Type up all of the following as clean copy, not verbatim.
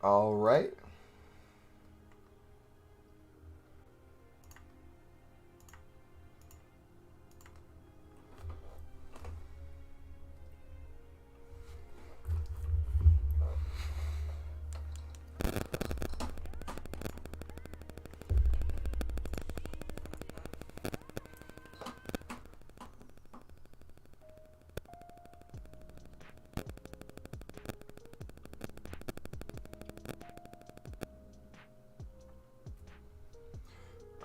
All right.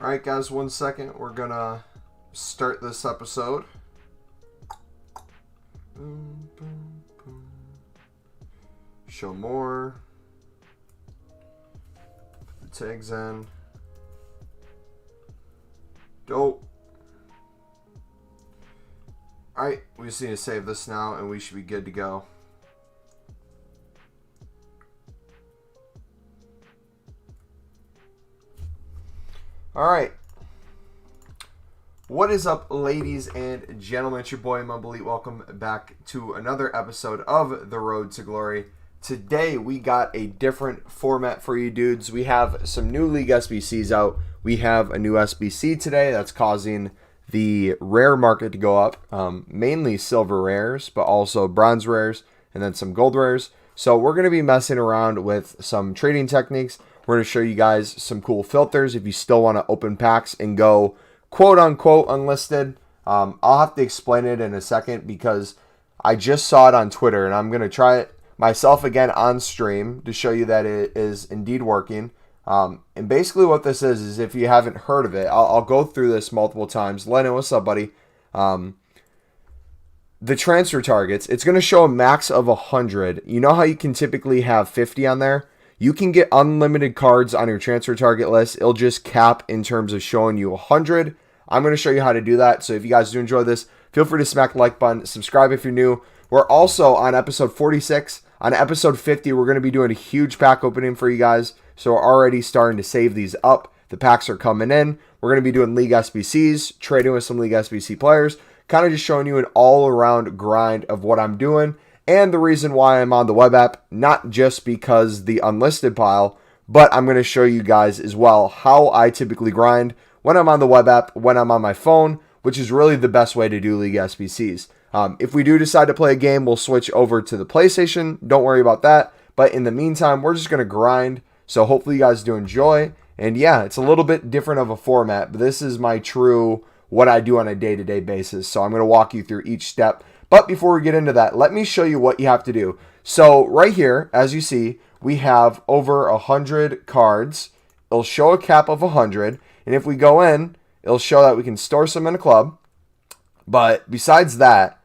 Alright guys, 1 second. We're gonna start this episode. Boom, boom, boom. Show more. Put the tags in. Dope. Alright, we just need to save this now and we should be good to go. Alright, what is up ladies and gentlemen, it's your boy MumboElite. Welcome back to another episode of The Road to Glory. Today we got a different format for you dudes. We have some new League SBCs out. We have a new SBC today that's causing the rare market to go up. Mainly silver rares, but also bronze rares and then some gold rares. So we're going to be messing around with some trading techniques. We're going to show you guys some cool filters if you still want to open packs and go quote-unquote unlisted. I'll have to explain it in a second because I just saw it on Twitter, and I'm going to try it myself again on stream to show you that it is indeed working. And basically what this is if you haven't heard of it, I'll go through this multiple times. Lennon, what's up, buddy? The transfer targets, it's going to show a max of 100. You know how you can typically have 50 on there? You can get unlimited cards on your transfer target list. It'll just cap in terms of showing you 100. I'm going to show you how to do that. So if you guys do enjoy this, feel free to smack the like button. Subscribe if you're new. We're also on episode 46. On episode 50, we're going to be doing a huge pack opening for you guys. So we're already starting to save these up. The packs are coming in. We're going to be doing League SBCs, trading with some League SBC players, kind of just showing you an all-around grind of what I'm doing. And the reason why I'm on the web app, not just because the unlisted pile, but I'm going to show you guys as well how I typically grind when I'm on the web app, when I'm on my phone, which is really the best way to do League SBCs. If we do decide to play a game, we'll switch over to the PlayStation. Don't worry about that. But in the meantime, we're just going to grind. So hopefully you guys do enjoy. And yeah, it's a little bit different of a format, but this is my true what I do on a day-to-day basis. So I'm going to walk you through each step. But before we get into that, let me show you what you have to do. So right here, as you see, we have over 100 cards. It'll show a cap of 100. And if we go in, it'll show that we can store some in a club. But besides that,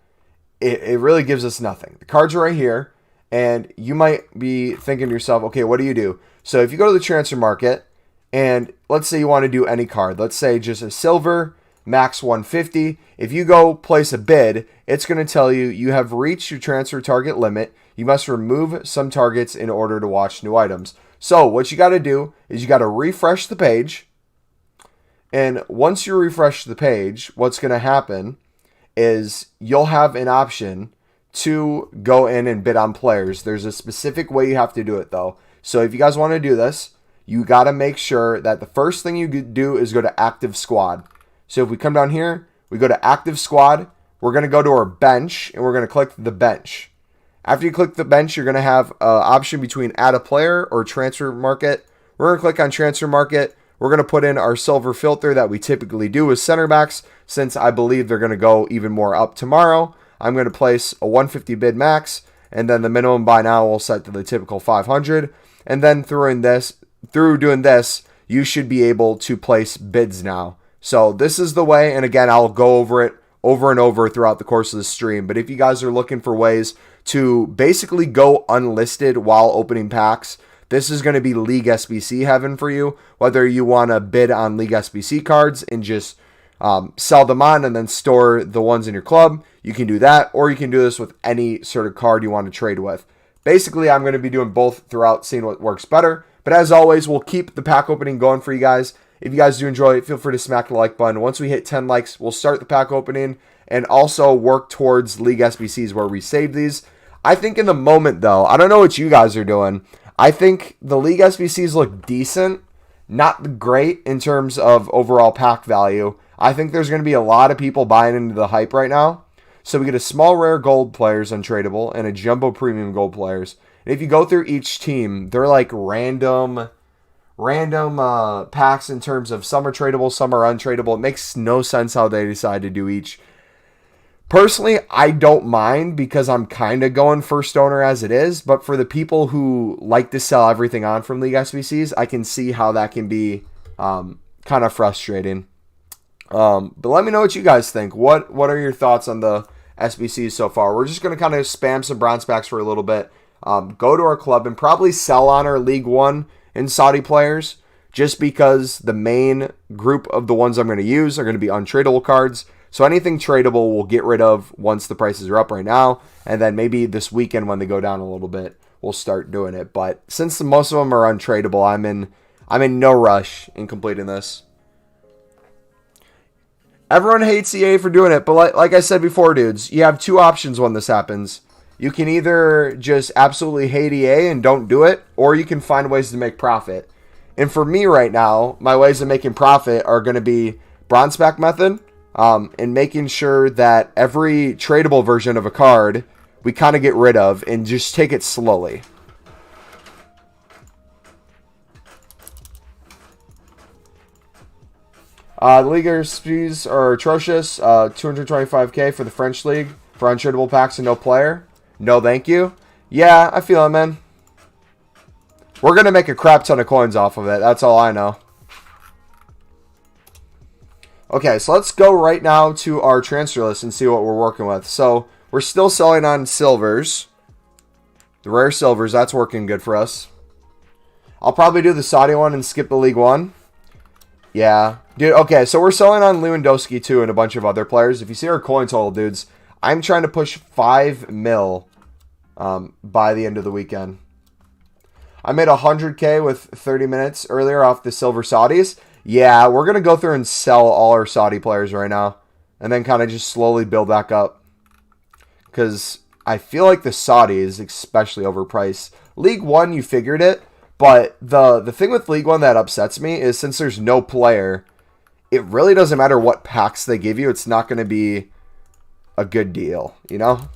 it really gives us nothing. The cards are right here. And you might be thinking to yourself, okay, what do? So if you go to the transfer market, and let's say you want to do any card. Let's say just a silver, max 150. If you go place a bid, it's going to tell you you have reached your transfer target limit. You must remove some targets in order to watch new items. So what you got to do is you got to refresh the page. And once you refresh the page, what's going to happen is you'll have an option to go in and bid on players. There's a specific way you have to do it though. So if you guys want to do this, you got to make sure that the first thing you do is go to active squad. So if we come down here, we go to active squad, we're going to go to our bench, and we're going to click the bench. After you click the bench, you're going to have an option between add a player or transfer market. We're going to click on transfer market. We're going to put in our silver filter that we typically do with center backs, since I believe they're going to go even more up tomorrow. I'm going to place a 150 bid max, and then the minimum buy now will set to the typical 500. And then through doing this, you should be able to place bids now. So this is the way, and again, I'll go over it over and over throughout the course of the stream. But if you guys are looking for ways to basically go unlisted while opening packs, this is going to be League SBC heaven for you. Whether you want to bid on League SBC cards and just sell them on and then store the ones in your club, you can do that. Or you can do this with any sort of card you want to trade with. Basically, I'm going to be doing both throughout, seeing what works better. But as always, we'll keep the pack opening going for you guys. If you guys do enjoy it, feel free to smack the like button. Once we hit 10 likes, we'll start the pack opening and also work towards League SBCs where we save these. I think in the moment, though, I don't know what you guys are doing. I think the League SBCs look decent, not great in terms of overall pack value. I think there's going to be a lot of people buying into the hype right now. So we get a small rare gold players untradeable and a jumbo premium gold players. And if you go through each team, they're like random packs in terms of some are tradable, some are untradeable. It makes no sense how they decide to do each. Personally, I don't mind because I'm kind of going first owner as it is. But for the people who like to sell everything on from League SBCs, I can see how that can be kind of frustrating. But let me know what you guys think. What are your thoughts on the SBCs so far? We're just going to kind of spam some bronze packs for a little bit. Go to our club and probably sell on our League 1 and Saudi players just because the main group of the ones I'm going to use are going to be untradeable cards. So anything tradable we'll get rid of once the prices are up right now. And then maybe this weekend when they go down a little bit, we'll start doing it. But since most of them are untradeable, I'm in no rush in completing this. Everyone hates EA for doing it, but like I said before, dudes, you have two options when this happens. You can either just absolutely hate EA and don't do it, or you can find ways to make profit. And for me right now, my ways of making profit are going to be bronze pack method, and making sure that every tradable version of a card we kind of get rid of and just take it slowly. The league fees are atrocious. 225k for the French league for untradeable packs and no player. No, thank you. Yeah, I feel it, man. We're gonna make a crap ton of coins off of it. That's all I know. Okay, so let's go right now to our transfer list and see what we're working with. So we're still selling on silvers, the rare silvers. That's working good for us. I'll probably do the Saudi one and skip the League 1. Yeah. Dude, okay, so we're selling on Lewandowski too and a bunch of other players. If you see our coin total, dudes, I'm trying to push 5 mil by the end of the weekend. I made 100k with 30 minutes earlier off the silver Saudis. Yeah, we're going to go through and sell all our Saudi players right now. And then kind of just slowly build back up. Because I feel like the Saudi is especially overpriced. League 1, you figured it. But the thing with League 1 that upsets me is since there's no player, it really doesn't matter what packs they give you. It's not going to be a good deal, you know?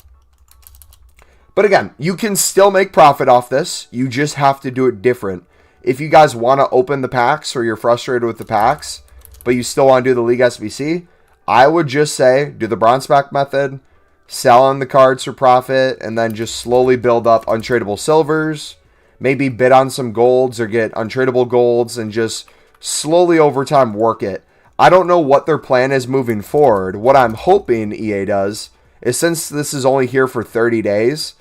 But again, you can still make profit off this. You just have to do it different. If you guys want to open the packs or you're frustrated with the packs, but you still want to do the League SBC, I would just say do the bronze pack method, sell on the cards for profit, and then just slowly build up untradeable silvers. Maybe bid on some golds or get untradeable golds and just slowly over time work it. I don't know what their plan is moving forward. What I'm hoping EA does is since this is only here for 30 days,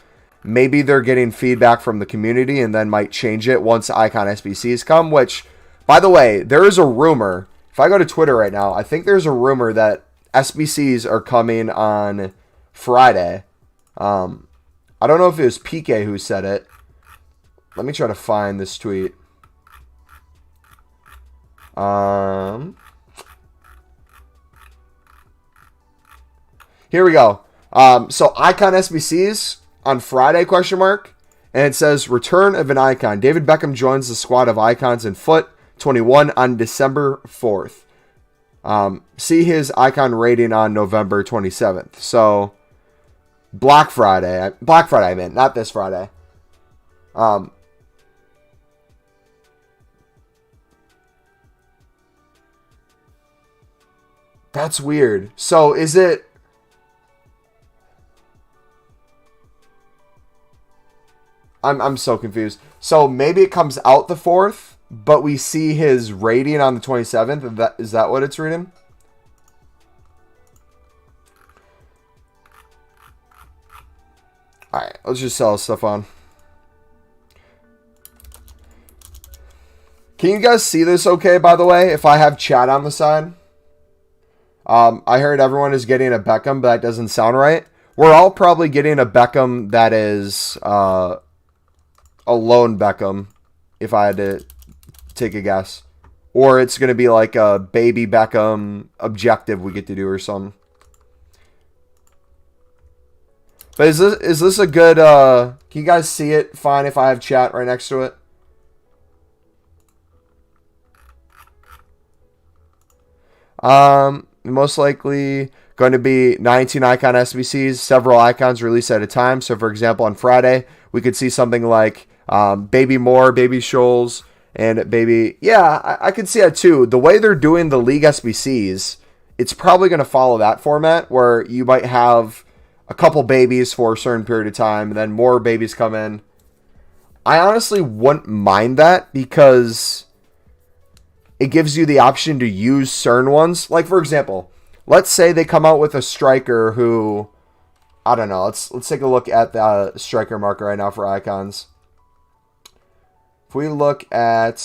maybe they're getting feedback from the community and then might change it once Icon SBCs come, which, by the way, there is a rumor. If I go to Twitter right now, I think there's a rumor that SBCs are coming on Friday. I don't know if it was PK who said it. Let me try to find this tweet. Here we go. So Icon SBCs on Friday, question mark. And it says, return of an icon. David Beckham joins the squad of icons in foot 21 on December 4th. See his icon rating on November 27th. So, Black Friday, I meant, not this Friday. That's weird. So, is it... I'm so confused. So maybe it comes out the 4th, but we see his rating on the 27th. Is that what it's reading? Alright, let's just sell stuff on. Can you guys see this okay, by the way, if I have chat on the side? I heard everyone is getting a Beckham, but that doesn't sound right. We're all probably getting a Beckham that is... a lone Beckham, if I had to take a guess. Or it's going to be like a baby Beckham objective we get to do or something. But is this a good, can you guys see it fine if I have chat right next to it? Most likely going to be 19 icon SBCs, several icons released at a time. So for example, on Friday, we could see something like Baby Moore, Baby Scholes, and Baby... Yeah, I could see that too. The way they're doing the League SBCs, it's probably going to follow that format where you might have a couple babies for a certain period of time, and then more babies come in. I honestly wouldn't mind that because it gives you the option to use certain ones. Like, for example, let's say they come out with a striker who... I don't know. Let's take a look at the striker marker right now for icons. If we look at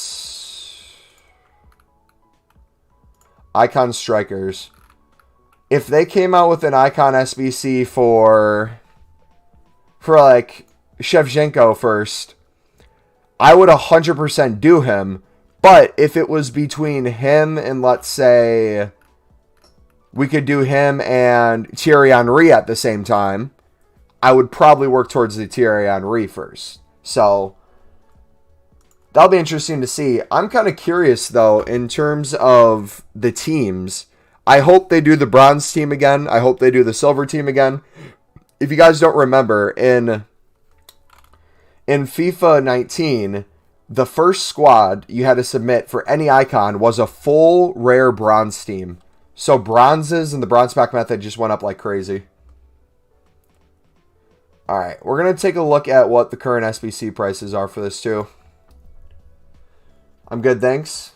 icon strikers, if they came out with an icon SBC for like Shevchenko first, I would 100% do him. But if it was between him and, let's say, we could do him and Thierry Henry at the same time, I would probably work towards the Thierry Henry first. So that'll be interesting to see. I'm kind of curious, though, in terms of the teams. I hope they do the bronze team again. I hope they do the silver team again. If you guys don't remember, in FIFA 19, the first squad you had to submit for any icon was a full rare bronze team. So bronzes and the bronze pack method just went up like crazy. Alright, we're going to take a look at what the current SBC prices are for this too. I'm good, thanks.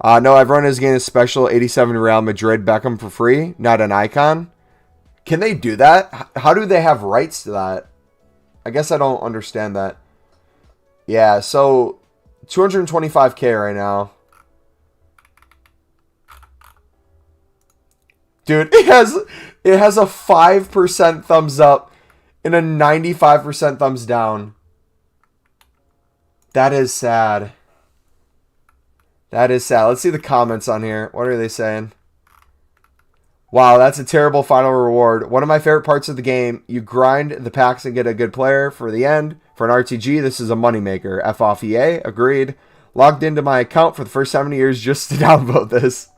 No, everyone is getting a special 87 Real Madrid Beckham for free, not an icon. Can they do that? How do they have rights to that? I guess I don't understand that. Yeah, so 225k right now. Dude, it has a 5% thumbs up and a 95% thumbs down. That is sad. That is sad. Let's see the comments on here. What are they saying? Wow, that's a terrible final reward. One of my favorite parts of the game. You grind the packs and get a good player for the end. For an RTG, this is a moneymaker. F off EA. Agreed. Logged into my account for the first 7 years just to downvote this.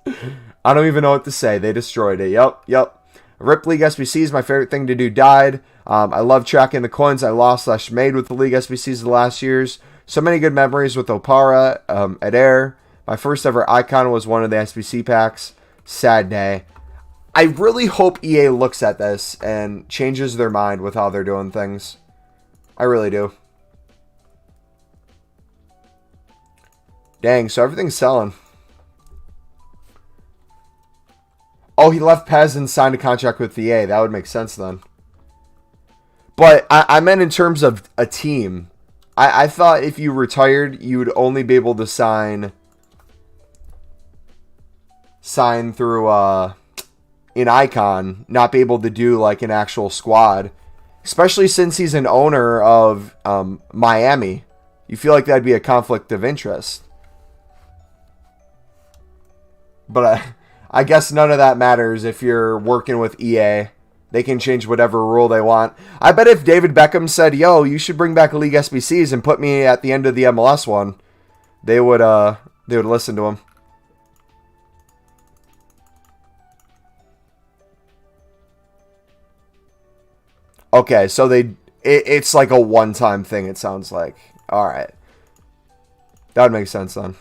I don't even know what to say. They destroyed it. Yep. Rip League SBC is my favorite thing to do. Died. I love tracking the coins I lost/made with the League SBCs the last years. So many good memories with Opara, Adair. My first ever icon was one of the SBC packs. Sad day. I really hope EA looks at this and changes their mind with how they're doing things. I really do. Dang, so everything's selling. Oh, he left PES and signed a contract with EA. That would make sense then. But I meant in terms of a team. I thought if you retired, you would only be able to sign through an icon, not be able to do like an actual squad. Especially since he's an owner of Miami. You feel like that'd be a conflict of interest. But I guess none of that matters if you're working with EA. They can change whatever rule they want. I bet if David Beckham said, yo, you should bring back League SBCs and put me at the end of the MLS one, they would listen to him. Okay, so it's like a one-time thing, it sounds like. Alright. That would make sense then.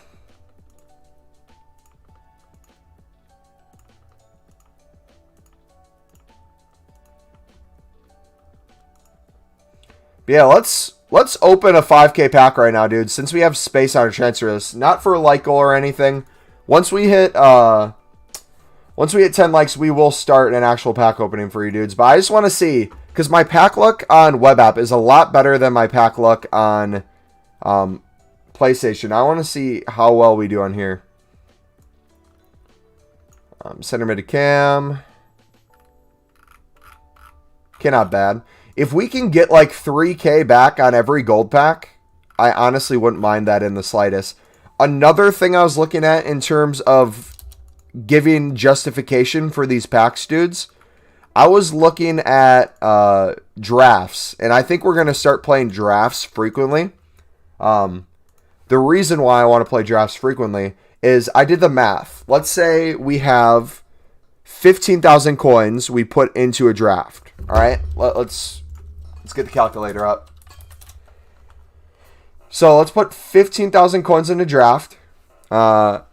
But yeah, let's open a 5K pack right now, dude, since we have space on our transfer list. Not for a like goal or anything. Once we hit 10 likes, we will start an actual pack opening for you dudes. But I just want to see, because my pack luck on web app is a lot better than my pack luck on PlayStation. I want to see how well we do on here. Center mid to cam. Okay, not bad. If we can get like 3K back on every gold pack, I honestly wouldn't mind that in the slightest. Another thing I was looking at in terms of giving justification for these packs, dudes, I was looking at drafts, and I think we're going to start playing drafts frequently. The reason why I want to play drafts frequently is I did the math. Let's say we have 15,000 coins we put into a draft. All right, let's get the calculator up. So let's put 15,000 coins in a draft. To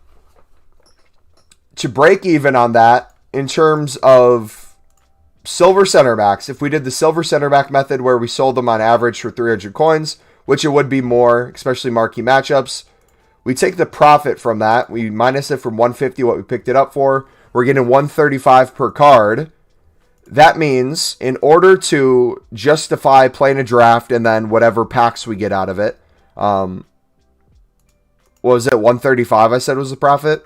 break even on that, in terms of silver center backs, if we did the silver center back method where we sold them on average for 300 coins, which it would be more, especially marquee matchups, we take the profit from that. We minus it from 150, what we picked it up for. We're getting 135 per card. That means in order to justify playing a draft and then whatever packs we get out of it, what was it, 135 I said was the profit?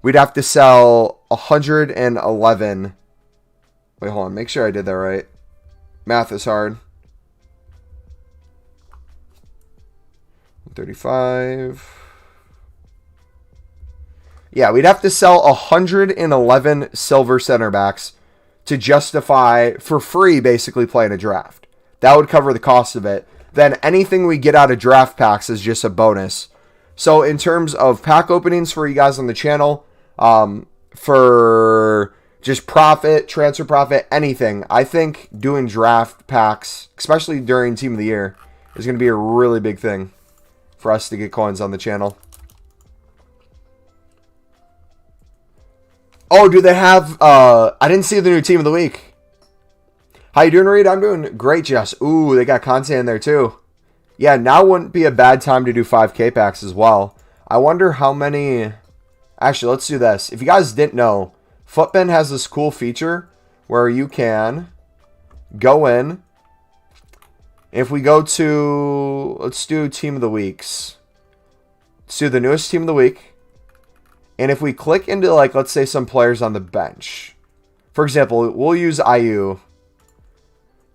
We'd have to sell 111. Wait, hold on. Make sure I did that right. Math is hard. 135. Yeah, we'd have to sell 111 silver center backs to justify for free basically playing a draft. That would cover the cost of it. Then anything we get out of draft packs is just a bonus. So in terms of pack openings for you guys on the channel, for just profit, transfer profit, anything, I think doing draft packs, especially during Team of the Year, is going to be a really big thing for us to get coins on the channel. Oh, do they have, I didn't see the new Team of the Week. How you doing, Reed? I'm doing great, Jess. Ooh, they got Conte in there too. Yeah, now wouldn't be a bad time to do 5K packs as well. I wonder how many... Actually, let's do this. If you guys didn't know, Footbin has this cool feature where you can go in. If we go to... Let's do Team of the Weeks. Let's do the newest Team of the Week. And if we click into, like, let's say some players on the bench. For example, we'll use IU.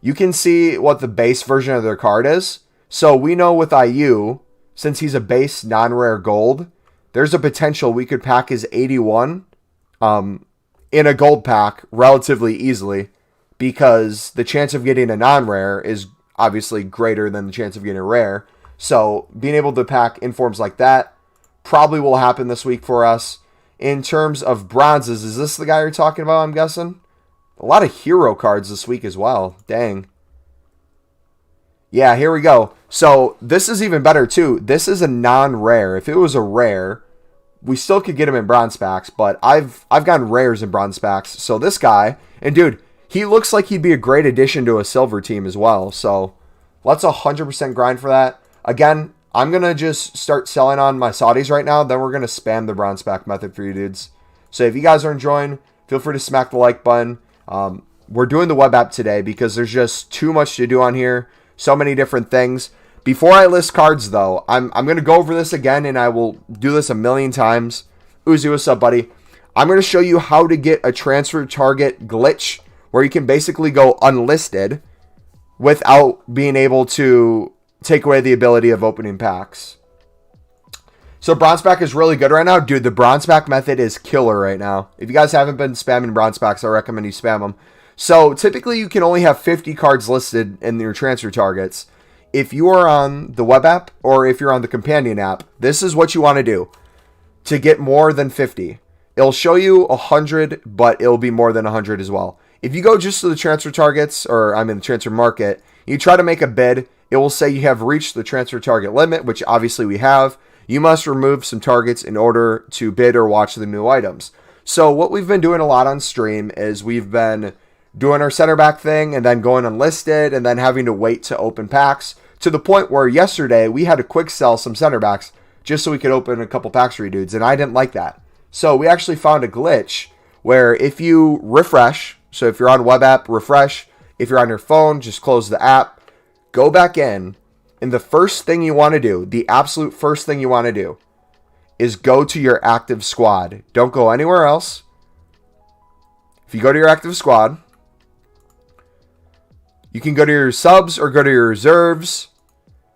You can see what the base version of their card is. So we know with IU, since he's a base non-rare gold, there's a potential we could pack his 81 in a gold pack relatively easily, because the chance of getting a non-rare is obviously greater than the chance of getting a rare. So being able to pack informs like that probably will happen this week for us. In terms of bronzes, is this the guy you're talking about, I'm guessing? A lot of hero cards this week as well. Dang. Yeah, here we go. So this is even better too. This is a non-rare. If it was a rare, we still could get him in bronze packs, but I've gotten rares in bronze packs. So this guy, and dude, he looks like he'd be a great addition to a silver team as well. So let's 100% grind for that. Again, I'm going to just start selling on my Saudis right now. Then we're going to spam the bronze pack method for you dudes. So if you guys are enjoying, feel free to smack the like button. We're doing the web app today because there's just too much to do on here. So many different things. Before I list cards, though, I'm going to go over this again, and I will do this a million times. Uzi, what's up, buddy? I'm going to show you how to get a transfer target glitch where you can basically go unlisted without being able to take away the ability of opening packs. So bronze pack is really good right now. Dude, the bronze pack method is killer right now. If you guys haven't been spamming bronze packs, I recommend you spam them. So typically you can only have 50 cards listed in your transfer targets. If you are on the web app or if you're on the companion app, this is what you want to do to get more than 50. It'll show you 100, but it'll be more than 100 as well. If you go just to the transfer targets, or I'm in the transfer market, you try to make a bid, it will say you have reached the transfer target limit, which obviously we have. You must remove some targets in order to bid or watch the new items. So what we've been doing a lot on stream is we've been doing our center back thing and then going unlisted and then having to wait to open packs, to the point where yesterday we had to quick sell some center backs just so we could open a couple packs for you dudes, and I didn't like that. So we actually found a glitch where if you refresh, so if you're on web app, refresh. If you're on your phone, just close the app, go back in, and the first thing you want to do, the absolute first thing you want to do, is go to your active squad. Don't go anywhere else. If you go to your active squad, you can go to your subs or go to your reserves.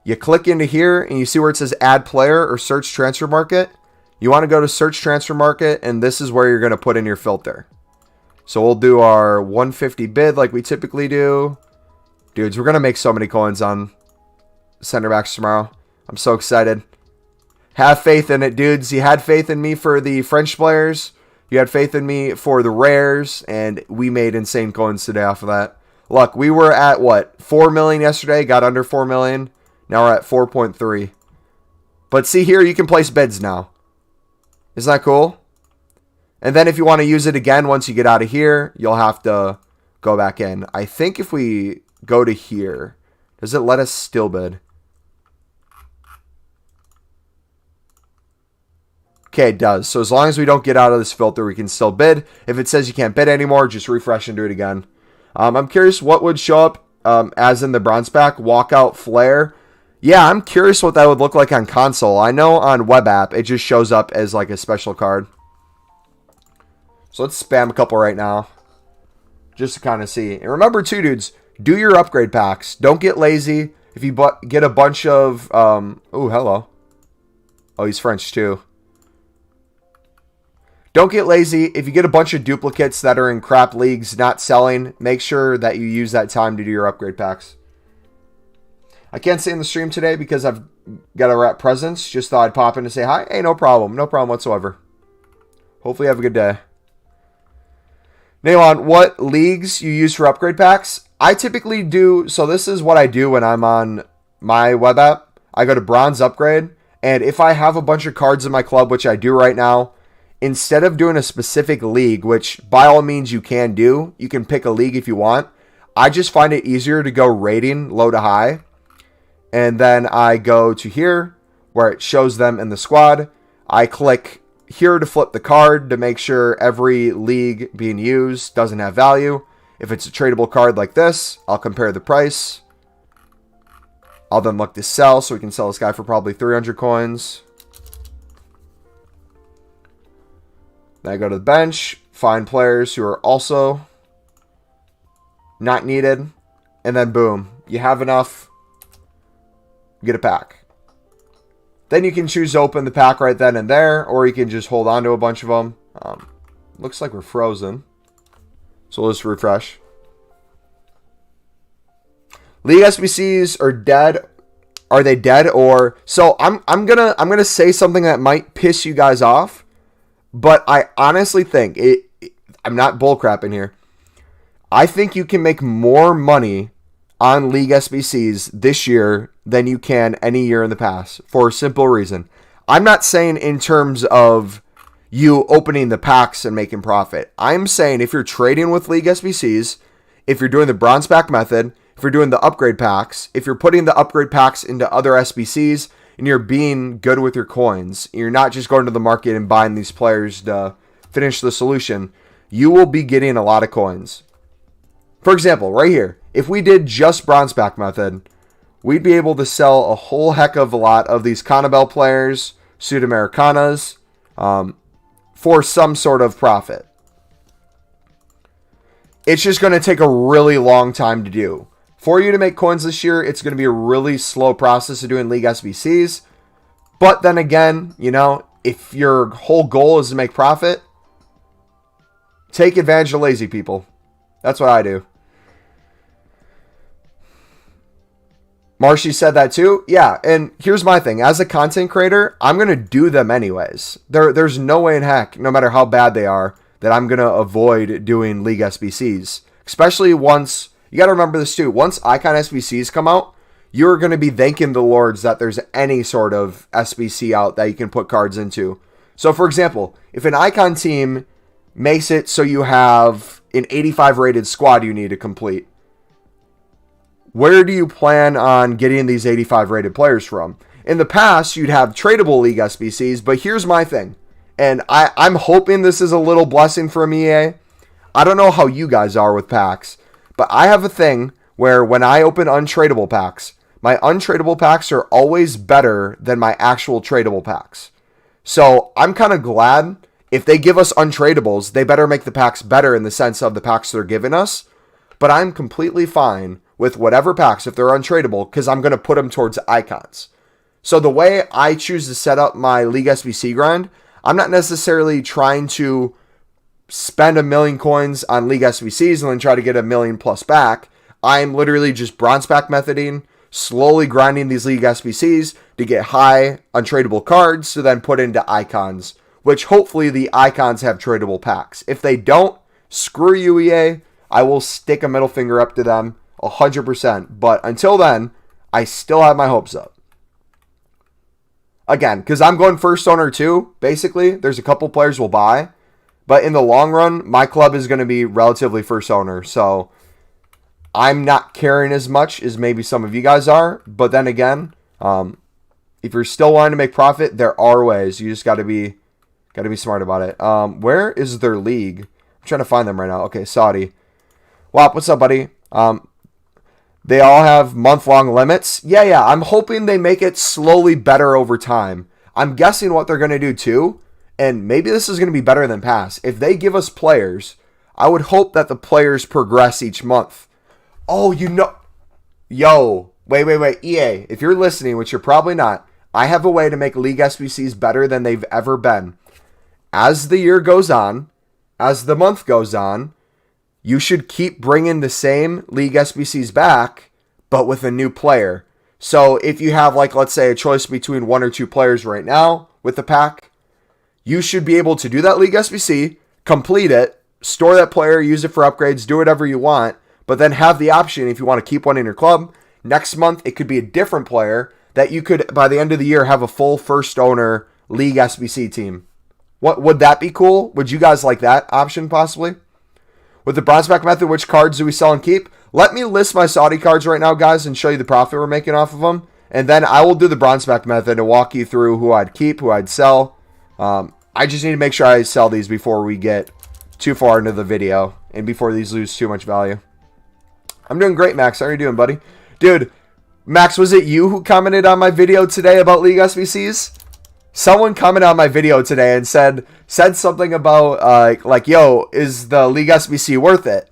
You click into here and you see where it says add player or search transfer market. You want to go to search transfer market, and this is where you're going to put in your filter. So we'll do our 150 bid like we typically do. Dudes, we're going to make so many coins on center backs tomorrow. I'm so excited. Have faith in it, dudes. You had faith in me for the French players. You had faith in me for the rares. And we made insane coins today off of that. Look, we were at, what, 4 million yesterday. Got under 4 million. Now we're at 4.3. But see here, you can place bids now. Isn't that cool? And then if you want to use it again once you get out of here, you'll have to go back in. I think if we go to here, does it let us still bid? Okay, it does. So as long as we don't get out of this filter, we can still bid. If it says you can't bid anymore, just refresh and do it again. I'm curious what would show up as in the bronze pack. Walkout Flare. Yeah, I'm curious what that would look like on console. I know on web app, it just shows up as like a special card. So let's spam a couple right now. Just to kind of see. And remember too, dudes, do your upgrade packs. Don't get lazy. If you get a bunch of... oh, hello. Oh, he's French too. Don't get lazy. If you get a bunch of duplicates that are in crap leagues not selling, make sure that you use that time to do your upgrade packs. I can't stay in the stream today because I've got a rep presence. Just thought I'd pop in to say hi. Hey, no problem. No problem whatsoever. Hopefully you have a good day. Nailon, what leagues you use for upgrade packs? I typically do, so this is what I do when I'm on my web app. I go to bronze upgrade, and if I have a bunch of cards in my club, which I do right now, instead of doing a specific league, which by all means you can do, you can pick a league if you want. I just find it easier to go rating low to high. And then I go to here where it shows them in the squad. I click here to flip the card to make sure every league being used doesn't have value. If it's a tradable card like this, I'll compare the price. I'll then look to sell, so we can sell this guy for probably 300 coins. Then I go to the bench, find players who are also not needed, and then boom, you have enough, get a pack. Then you can choose to open the pack right then and there, or you can just hold on to a bunch of them. Looks like we're frozen, so let's refresh. League SBCs are dead. Are they dead? Or so I'm gonna say something that might piss you guys off. But I honestly think, I'm not bullcrapping here. I think you can make more money on League SBCs this year than you can any year in the past. For a simple reason. I'm not saying in terms of you opening the packs and making profit. I'm saying if you're trading with League SBCs, if you're doing the bronze pack method, if you're doing the upgrade packs, if you're putting the upgrade packs into other SBCs, and you're being good with your coins, you're not just going to the market and buying these players to finish the solution, you will be getting a lot of coins. For example, right here, if we did just bronze pack method, we'd be able to sell a whole heck of a lot of these Cannibal players, Sudamericanas, for some sort of profit. It's just going to take a really long time to do. For you to make coins this year, it's going to be a really slow process of doing League SBCs. But then again, you know, if your whole goal is to make profit, take advantage of lazy people. That's what I do. Marshy said that too. Yeah, and here's my thing. As a content creator, I'm going to do them anyways. There's no way in heck, no matter how bad they are, that I'm going to avoid doing League SBCs. Especially once... You got to remember this too. Once Icon SBCs come out, you're going to be thanking the Lords that there's any sort of SBC out that you can put cards into. So, for example, if an Icon team makes it so you have an 85 rated squad you need to complete, where do you plan on getting these 85 rated players from? In the past, you'd have tradable League SBCs, but here's my thing. And I'm hoping this is a little blessing from EA. I don't know how you guys are with packs. But I have a thing where when I open untradeable packs, my untradeable packs are always better than my actual tradable packs. So I'm kind of glad if they give us untradables, they better make the packs better in the sense of the packs they're giving us. But I'm completely fine with whatever packs if they're untradeable because I'm going to put them towards icons. So the way I choose to set up my League SBC grind, I'm not necessarily trying to spend 1,000,000 coins on League SBCs and then try to get 1,000,000 plus back. I'm literally just bronze pack methoding, slowly grinding these League SBCs to get high untradeable cards to then put into icons, which hopefully the icons have tradable packs. If they don't, screw you, EA. I will stick a middle finger up to them 100%. But until then, I still have my hopes up. Again, because I'm going first owner too, basically. There's a couple players we'll buy. But in the long run, my club is going to be relatively first owner. So I'm not caring as much as maybe some of you guys are. But then again, if you're still wanting to make profit, there are ways. You just got to be smart about it. Where is their league? I'm trying to find them right now. Okay, Saudi. Wop, what's up, buddy? They all have month-long limits. Yeah, I'm hoping they make it slowly better over time. I'm guessing what they're going to do too, and maybe this is going to be better than past. If they give us players, I would hope that the players progress each month. Oh, wait, EA, if you're listening, which you're probably not, I have a way to make League SBCs better than they've ever been. As the year goes on, as the month goes on, you should keep bringing the same League SBCs back, but with a new player. So if you have, like, let's say a choice between 1 or 2 players right now with the pack, you should be able to do that League SBC, complete it, store that player, use it for upgrades, do whatever you want, but then have the option, if you want to keep one in your club, next month it could be a different player that you could, by the end of the year, have a full first owner League SBC team. What would that be cool? Would you guys like that option possibly? With the bronze pack method, which cards do we sell and keep? Let me list my Saudi cards right now, guys, and show you the profit we're making off of them. And then I will do the bronze pack method and walk you through who I'd keep, who I'd sell. I just need to make sure I sell these before we get too far into the video and before these lose too much value. I'm doing great, Max. How are you doing, buddy? Dude, Max, was it you who commented on my video today about League SBCs? Someone commented on my video today and said something about, like, yo, is the League SBC worth it?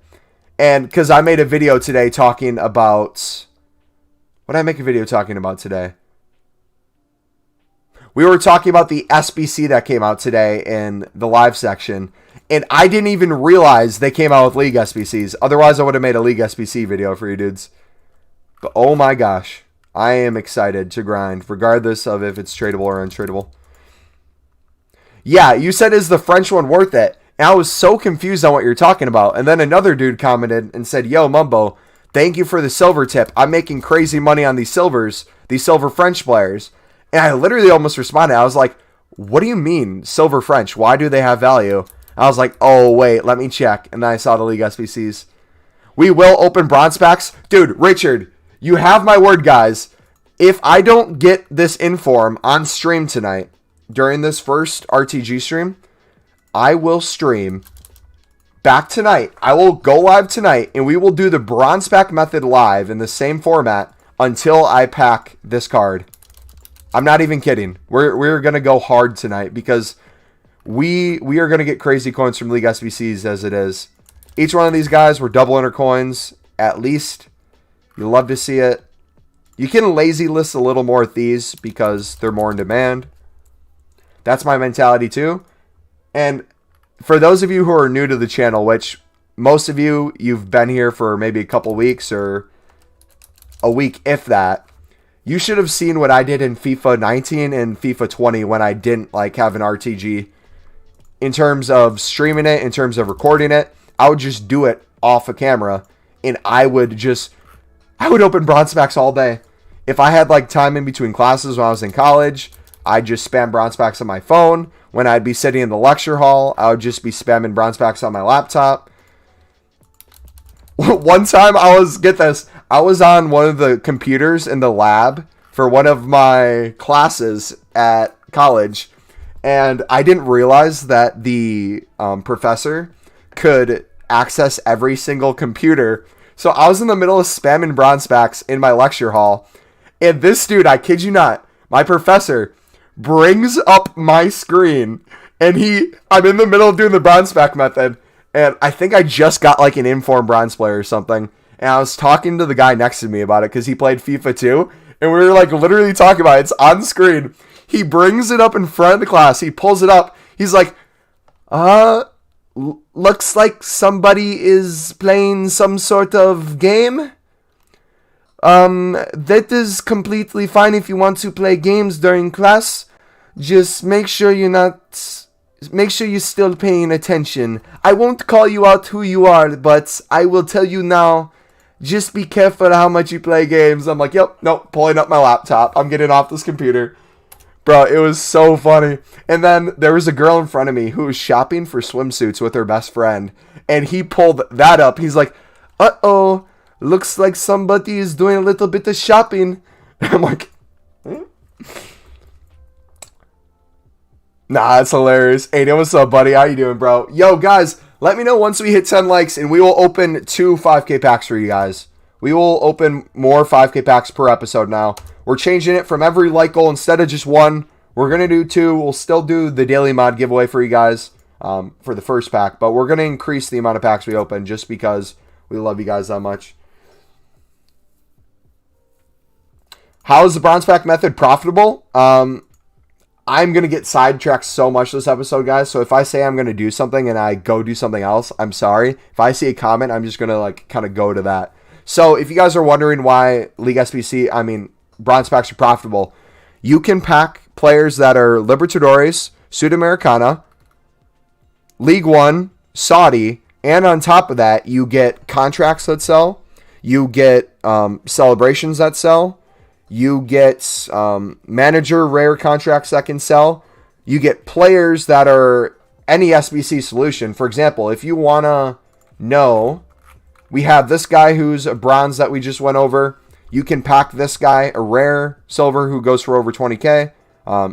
And because I made a video today talking about... What did I make a video talking about today? We were talking about the SBC that came out today in the live section. And I didn't even realize they came out with League SBCs. Otherwise, I would have made a League SBC video for you dudes. But oh my gosh. I am excited to grind, regardless of if it's tradable or untradeable. Yeah, you said, is the French one worth it? And I was so confused on what you're talking about. And then another dude commented and said, yo, Mumbo, thank you for the silver tip. I'm making crazy money on these silvers, these silver French players. And I literally almost responded. I was like, what do you mean, silver French? Why do they have value? I was like, oh, wait, let me check. And then I saw the League SBCs. We will open bronze packs. Dude, Richard, you have my word, guys. If I don't get this inform on stream tonight, during this first RTG stream, I will stream back tonight. I will go live tonight, and we will do the bronze pack method live in the same format until I pack this card. I'm not even kidding. We're going to go hard tonight because we are going to get crazy coins from League SBCs as it is. Each one of these guys were double enter coins, at least. You love to see it. You can lazy list a little more with these because they're more in demand. That's my mentality too. And for those of you who are new to the channel, which most of you've been here for maybe a couple weeks or a week, if that, you should have seen what I did in FIFA 19 and FIFA 20 when I didn't have an RTG. In terms of streaming it, in terms of recording it, I would just do it off a camera, and I would open bronze packs all day. If I had time in between classes when I was in college, I'd just spam bronze packs on my phone. When I'd be sitting in the lecture hall, I would just be spamming bronze packs on my laptop. One time I was on one of the computers in the lab for one of my classes at college, and I didn't realize that the professor could access every single computer. So I was in the middle of spamming bronze packs in my lecture hall, and this dude, I kid you not, my professor brings up my screen, and I'm in the middle of doing the bronze pack method, and I think I just got an informed bronze player or something, and I was talking to the guy next to me about it because he played FIFA too, and we were literally talking about it. It's on screen. He brings it up in front of the class. He pulls it up. He's like, looks like somebody is playing some sort of game. That is completely fine if you want to play games during class. Just make sure you're still paying attention. I won't call you out who you are, but I will tell you now, just be careful how much you play games. I'm like, yep, nope, pulling up my laptop. I'm getting off this computer. Bro, it was so funny. And then there was a girl in front of me who was shopping for swimsuits with her best friend. And he pulled that up. He's like, uh-oh, looks like somebody is doing a little bit of shopping. I'm like, Nah, that's hilarious. Aiden, what's up, buddy? How you doing, bro? Yo, guys, let me know once we hit 10 likes, and we will open 2 5K packs for you guys. We will open more 5K packs per episode now. We're changing it from every like goal. Instead of just 1, we're going to do 2. We'll still do the daily mod giveaway for you guys for the first pack, but we're going to increase the amount of packs we open just because we love you guys that much. How is the bronze pack method profitable? I'm going to get sidetracked so much this episode, guys. So if I say I'm going to do something and I go do something else, I'm sorry. If I see a comment, I'm just going to kind of go to that. So if you guys are wondering why League SBC, bronze packs are profitable, you can pack players that are Libertadores, Sudamericana, League One, Saudi, and on top of that, you get contracts that sell, you get celebrations that sell, you get manager rare contracts that can sell. You get players that are any SBC solution. For example, if you want to know, we have this guy who's a bronze that we just went over. You can pack this guy, a rare silver who goes for over 20k,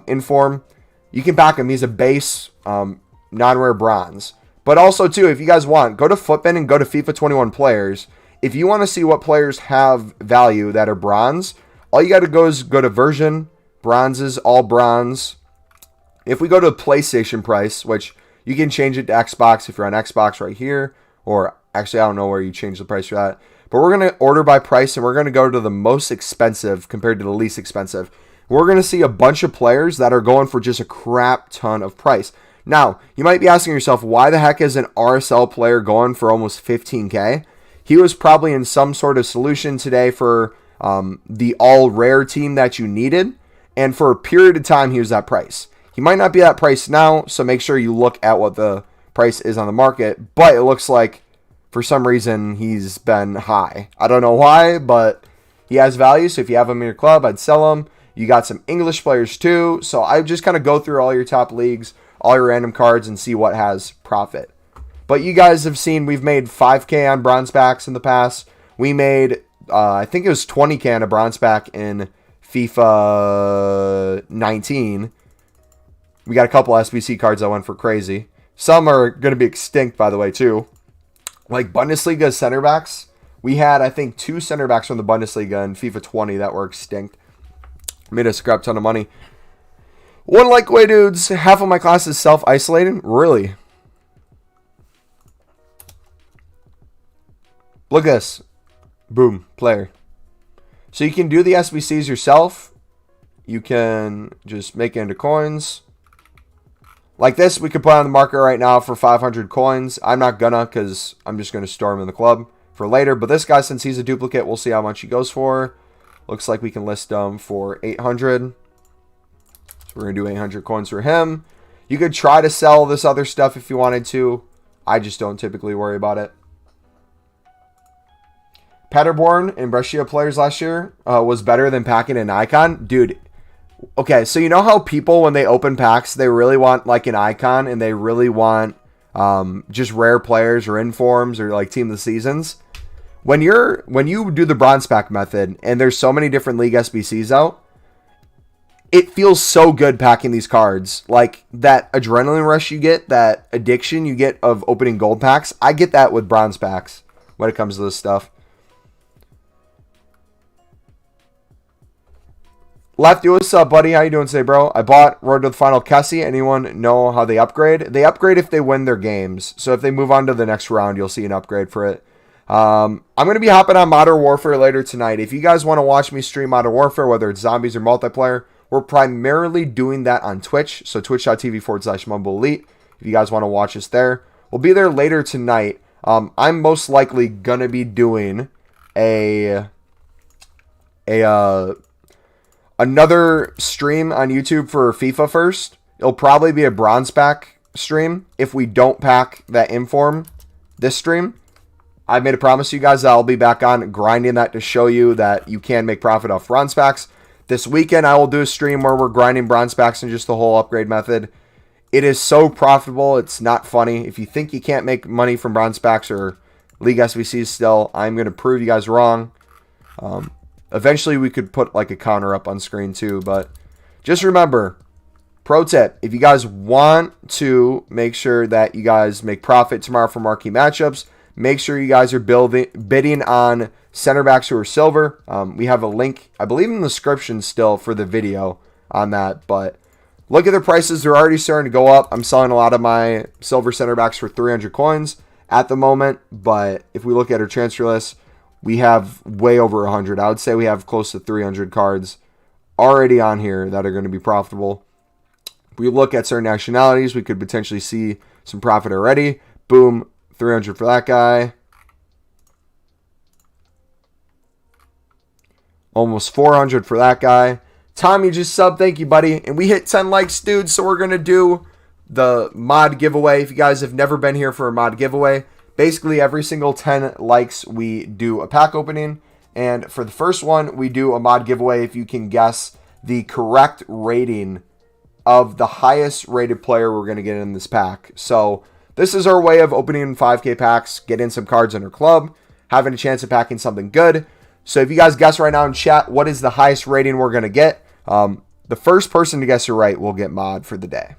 inform. You can pack him. He's a base non-rare bronze. But also, too, if you guys want, go to Footbin and go to FIFA 21 players. If you want to see what players have value that are bronze, all you got to go is go to version, bronzes, all bronze. If we go to PlayStation price, which you can change it to Xbox if you're on Xbox right here, or actually I don't know where you change the price for that. But we're going to order by price, and we're going to go to the most expensive compared to the least expensive. We're going to see a bunch of players that are going for just a crap ton of price. Now, you might be asking yourself, why the heck is an RSL player going for almost 15k? He was probably in some sort of solution today for the all rare team that you needed, and for a period of time he was that price. He might not be that price now, so make sure you look at what the price is on the market, but it looks like for some reason he's been high. I don't know why, but he has value, so if you have him in your club, I'd sell him. You got some English players too, so I just kind of go through all your top leagues, all your random cards, and see what has profit. But you guys have seen we've made 5k on bronze packs in the past. We made I think it was 20k on a bronze pack in FIFA 19. We got a couple SBC cards that went for crazy. Some are going to be extinct, by the way, too. Like Bundesliga center backs. We had, I think, 2 center backs from the Bundesliga in FIFA 20 that were extinct. Made a crap ton of money. One like way, dudes. Half of my class is self-isolating. Really? Look at this. Boom, player. So you can do the SBCs yourself. You can just make it into coins. Like this, we could put on the market right now for 500 coins. I'm not gonna, because I'm just going to store him in the club for later. But this guy, since he's a duplicate, we'll see how much he goes for. Looks like we can list him for 800. So we're going to do 800 coins for him. You could try to sell this other stuff if you wanted to. I just don't typically worry about it. Paderborn and Brescia players last year was better than packing an icon. Dude, okay, so you know how people, when they open packs, they really want like an icon and they really want just rare players or informs or like team of the seasons? When you do the bronze pack method and there's so many different league SBCs out, it feels so good packing these cards. Like that adrenaline rush you get, that addiction you get of opening gold packs, I get that with bronze packs when it comes to this stuff. Lefty, what's up, buddy? How you doing today, bro? I bought Road to the Final Kessie. Anyone know how they upgrade? They upgrade if they win their games. So if they move on to the next round, you'll see an upgrade for it. I'm going to be hopping on Modern Warfare later tonight. If you guys want to watch me stream Modern Warfare, whether it's zombies or multiplayer, we're primarily doing that on Twitch. So twitch.tv/MumboElite. If you guys want to watch us there. We'll be there later tonight. I'm most likely going to be doing another stream on YouTube for FIFA first. It'll probably be a bronze pack stream if we don't pack that inform this stream. I made a promise to you guys that I'll be back on grinding that to show you that you can make profit off bronze packs. This weekend I will do a stream where we're grinding bronze packs and just the whole upgrade method. It is so profitable, it's not funny. If you think you can't make money from bronze packs or League SBCs still, I'm going to prove you guys wrong. Eventually we could put like a counter up on screen too, but just remember, pro tip, if you guys want to make sure that you guys make profit tomorrow for marquee matchups, make sure you guys are bidding on center backs who are silver. We have a link, I believe, in the description still for the video on that, but look at the prices. They're already starting to go up. I'm selling a lot of my silver center backs for 300 coins at the moment, but if we look at our transfer list, we have way over 100. I would say we have close to 300 cards already on here that are going to be profitable. If we look at certain nationalities, we could potentially see some profit already. Boom, 300 for that guy. Almost 400 for that guy. Tom, you just subbed. Thank you, buddy. And we hit 10 likes, dude, so we're going to do the mod giveaway. If you guys have never been here for a mod giveaway, basically every single 10 likes we do a pack opening. And for the first one, we do a mod giveaway if you can guess the correct rating of the highest rated player we're going to get in this pack. So this is our way of opening 5K packs, getting some cards in our club, having a chance of packing something good. So if you guys guess right now in chat what is the highest rating we're going to get, the first person to guess it right will get mod for the day.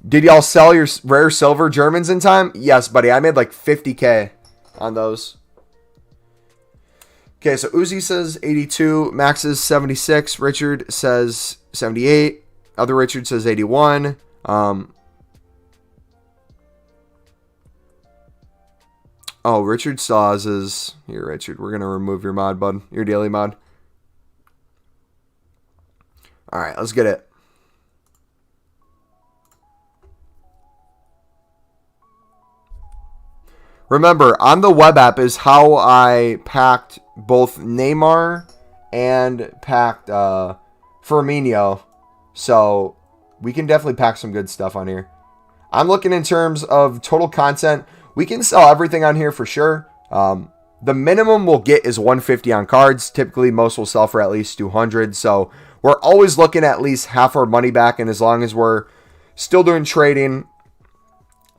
Did y'all sell your rare silver Germans in time? Yes, buddy. I made like 50K on those. Okay, so Uzi says 82. Max is 76. Richard says 78. Other Richard says 81. Oh, Richard Saws is... Here, Richard. We're going to remove your mod, bud. Your daily mod. All right, let's get it. Remember, on the web app is how I packed both Neymar and packed Firmino. So we can definitely pack some good stuff on here. I'm looking in terms of total content. We can sell everything on here for sure. The minimum we'll get is 150 on cards. Typically, most will sell for at least 200. So we're always looking at least half our money back. And as long as we're still doing trading,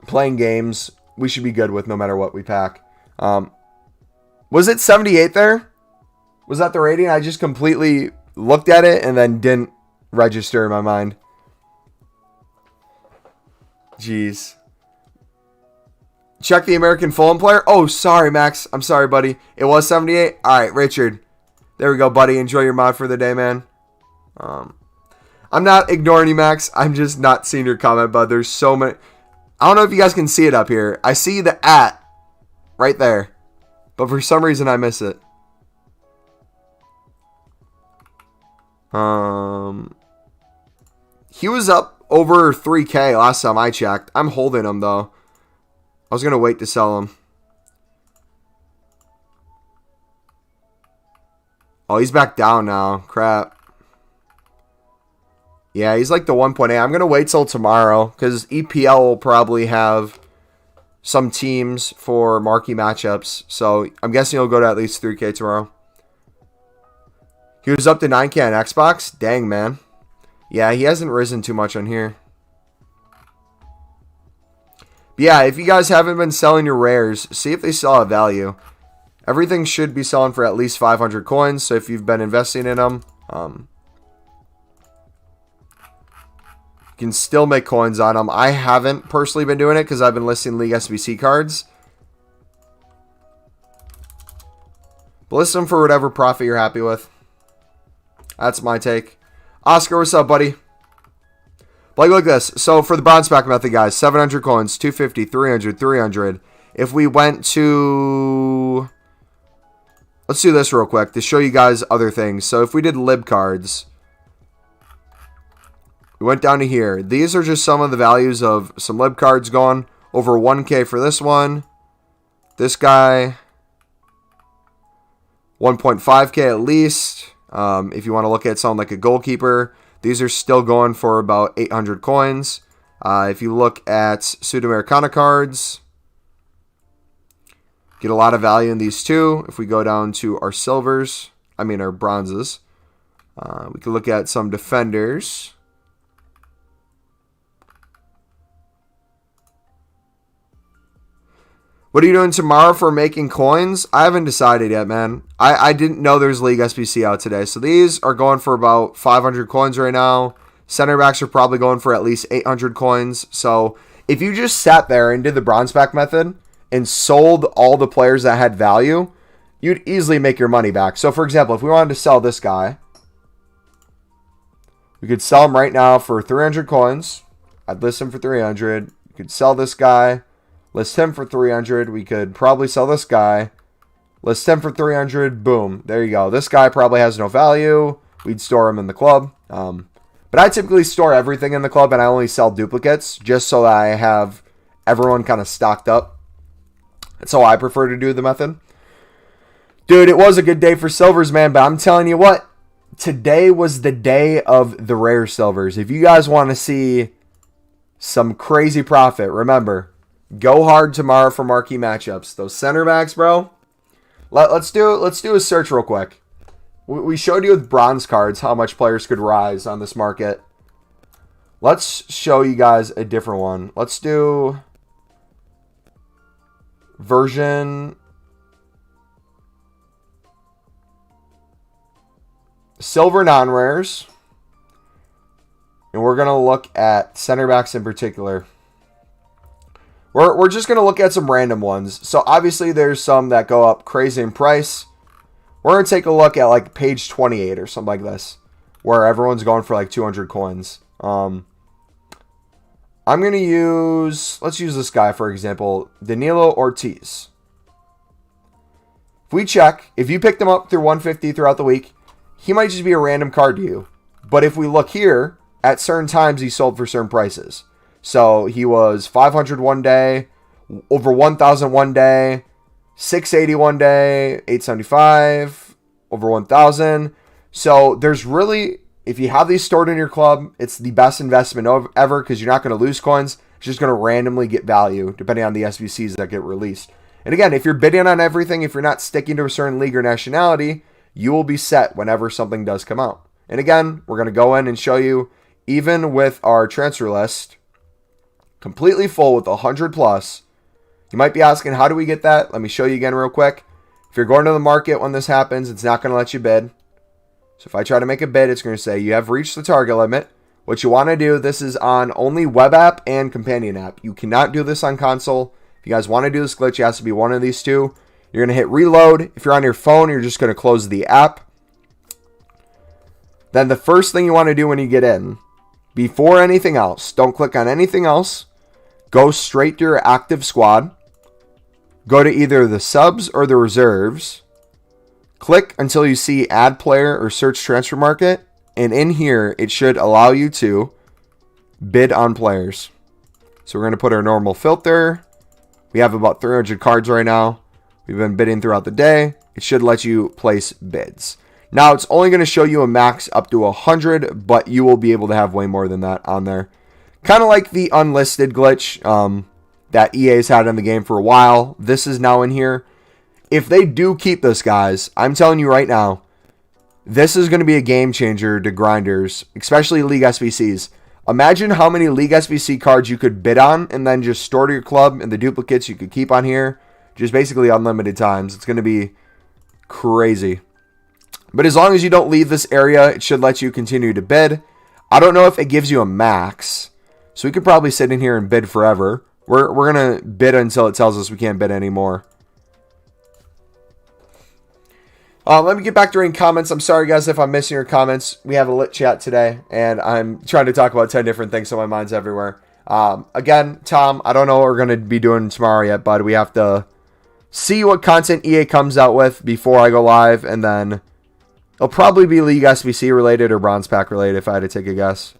playing games, we should be good with no matter what we pack. Was it 78 there? Was that the rating? I just completely looked at it and then didn't register in my mind. Jeez. Check the American Fulham player. Oh, sorry, Max. I'm sorry, buddy. It was 78? All right, Richard. There we go, buddy. Enjoy your mod for the day, man. I'm not ignoring you, Max. I'm just not seeing your comment, bud. There's so many... I don't know if you guys can see it up here. I see the @ right there. But for some reason, I miss it. He was up over 3K last time I checked. I'm holding him, though. I was going to wait to sell him. Oh, he's back down now. Crap. Yeah, he's like the 1.8. I'm going to wait till tomorrow because EPL will probably have some teams for marquee matchups. So I'm guessing he'll go to at least 3K tomorrow. He was up to 9K on Xbox? Dang, man. Yeah, he hasn't risen too much on here. But yeah, if you guys haven't been selling your rares, see if they sell at value. Everything should be selling for at least 500 coins. So if you've been investing in them, you can still make coins on them. I haven't personally been doing it because I've been listing League SBC cards. But list them for whatever profit you're happy with. That's my take. Oscar, what's up, buddy? Like, look at this. So for the bronze pack method, guys, 700 coins, 250, 300, 300. If we went to... Let's do this real quick to show you guys other things. So if we did lib cards... We went down to here. These are just some of the values of some lib cards going. Over 1K for this one. This guy, 1.5K at least. If you want to look at something like a goalkeeper, these are still going for about 800 coins. If you look at Sudamericana cards, get a lot of value in these too. If we go down to our silvers, our bronzes, we can look at some defenders. What are you doing tomorrow for making coins? I haven't decided yet, man. I didn't know there's League SBC out today. So these are going for about 500 coins right now. Center backs are probably going for at least 800 coins. So if you just sat there and did the bronze pack method and sold all the players that had value, you'd easily make your money back. So for example, if we wanted to sell this guy, we could sell him right now for 300 coins. I'd list him for 300. You could sell this guy. List him for 300. We could probably sell this guy. List him for 300. Boom. There you go. This guy probably has no value. We'd store him in the club. But I typically store everything in the club, and I only sell duplicates just so that I have everyone kind of stocked up. That's how I prefer to do the method. Dude, it was a good day for silvers, man, but I'm telling you what. Today was the day of the rare silvers. If you guys want to see some crazy profit, remember, go hard tomorrow for marquee matchups. Those center backs, bro. Let's do a search real quick. We showed you with bronze cards how much players could rise on this market. Let's show you guys a different one. Let's do version silver non-rares. And we're going to look at center backs in particular. We're just going to look at some random ones. So obviously there's some that go up crazy in price. We're going to take a look at like page 28 or something like this, where everyone's going for like 200 coins. I'm going to use, let's use this guy for example, Danilo Ortiz. If we check, if you picked him up through 150 throughout the week, he might just be a random card to you. But if we look here, at certain times he sold for certain prices. So he was 500 one day, over 1,000 one day, 680 one day, 875, over 1,000. So there's really, if you have these stored in your club, it's the best investment ever because you're not going to lose coins. It's just going to randomly get value depending on the SBCs that get released. And again, if you're bidding on everything, if you're not sticking to a certain league or nationality, you will be set whenever something does come out. And again, we're going to go in and show you, even with our transfer list completely full with 100 plus, you might be asking, how do we get that? Let me show you again real quick. If you're going to the market when this happens, it's not going to let you bid. So if I try to make a bid, it's going to say you have reached the target limit. What you want to do, this is on only web app and companion app. You cannot do this on console. If you guys want to do this glitch, it has to be one of these two. You're going to hit reload. If you're on your phone, you're just going to close the app. Then the first thing you want to do when you get in, before anything else, don't click on anything else. Go straight to your active squad. Go to either the subs or the reserves. Click until you see add player or search transfer market. And in here, it should allow you to bid on players. So we're going to put our normal filter. We have about 300 cards right now. We've been bidding throughout the day. It should let you place bids. Now, it's only going to show you a max up to 100, but you will be able to have way more than that on there. Kind of like the unlisted glitch that EA's had in the game for a while. This is now in here. If they do keep this, guys, I'm telling you right now, this is going to be a game changer to grinders, especially League SBCs. Imagine how many League SBC cards you could bid on and then just store to your club, and the duplicates you could keep on here. Just basically unlimited times. It's going to be crazy. But as long as you don't leave this area, it should let you continue to bid. I don't know if it gives you a max. So we could probably sit in here and bid forever. We're going to bid until it tells us we can't bid anymore. Let me get back to reading comments. I'm sorry, guys, if I'm missing your comments. We have a lit chat today, and I'm trying to talk about 10 different things, so my mind's everywhere. Again, Tom, I don't know what we're going to be doing tomorrow yet, bud. We have to see what content EA comes out with before I go live, and then it'll probably be League SBC related or Bronze Pack related if I had to take a guess.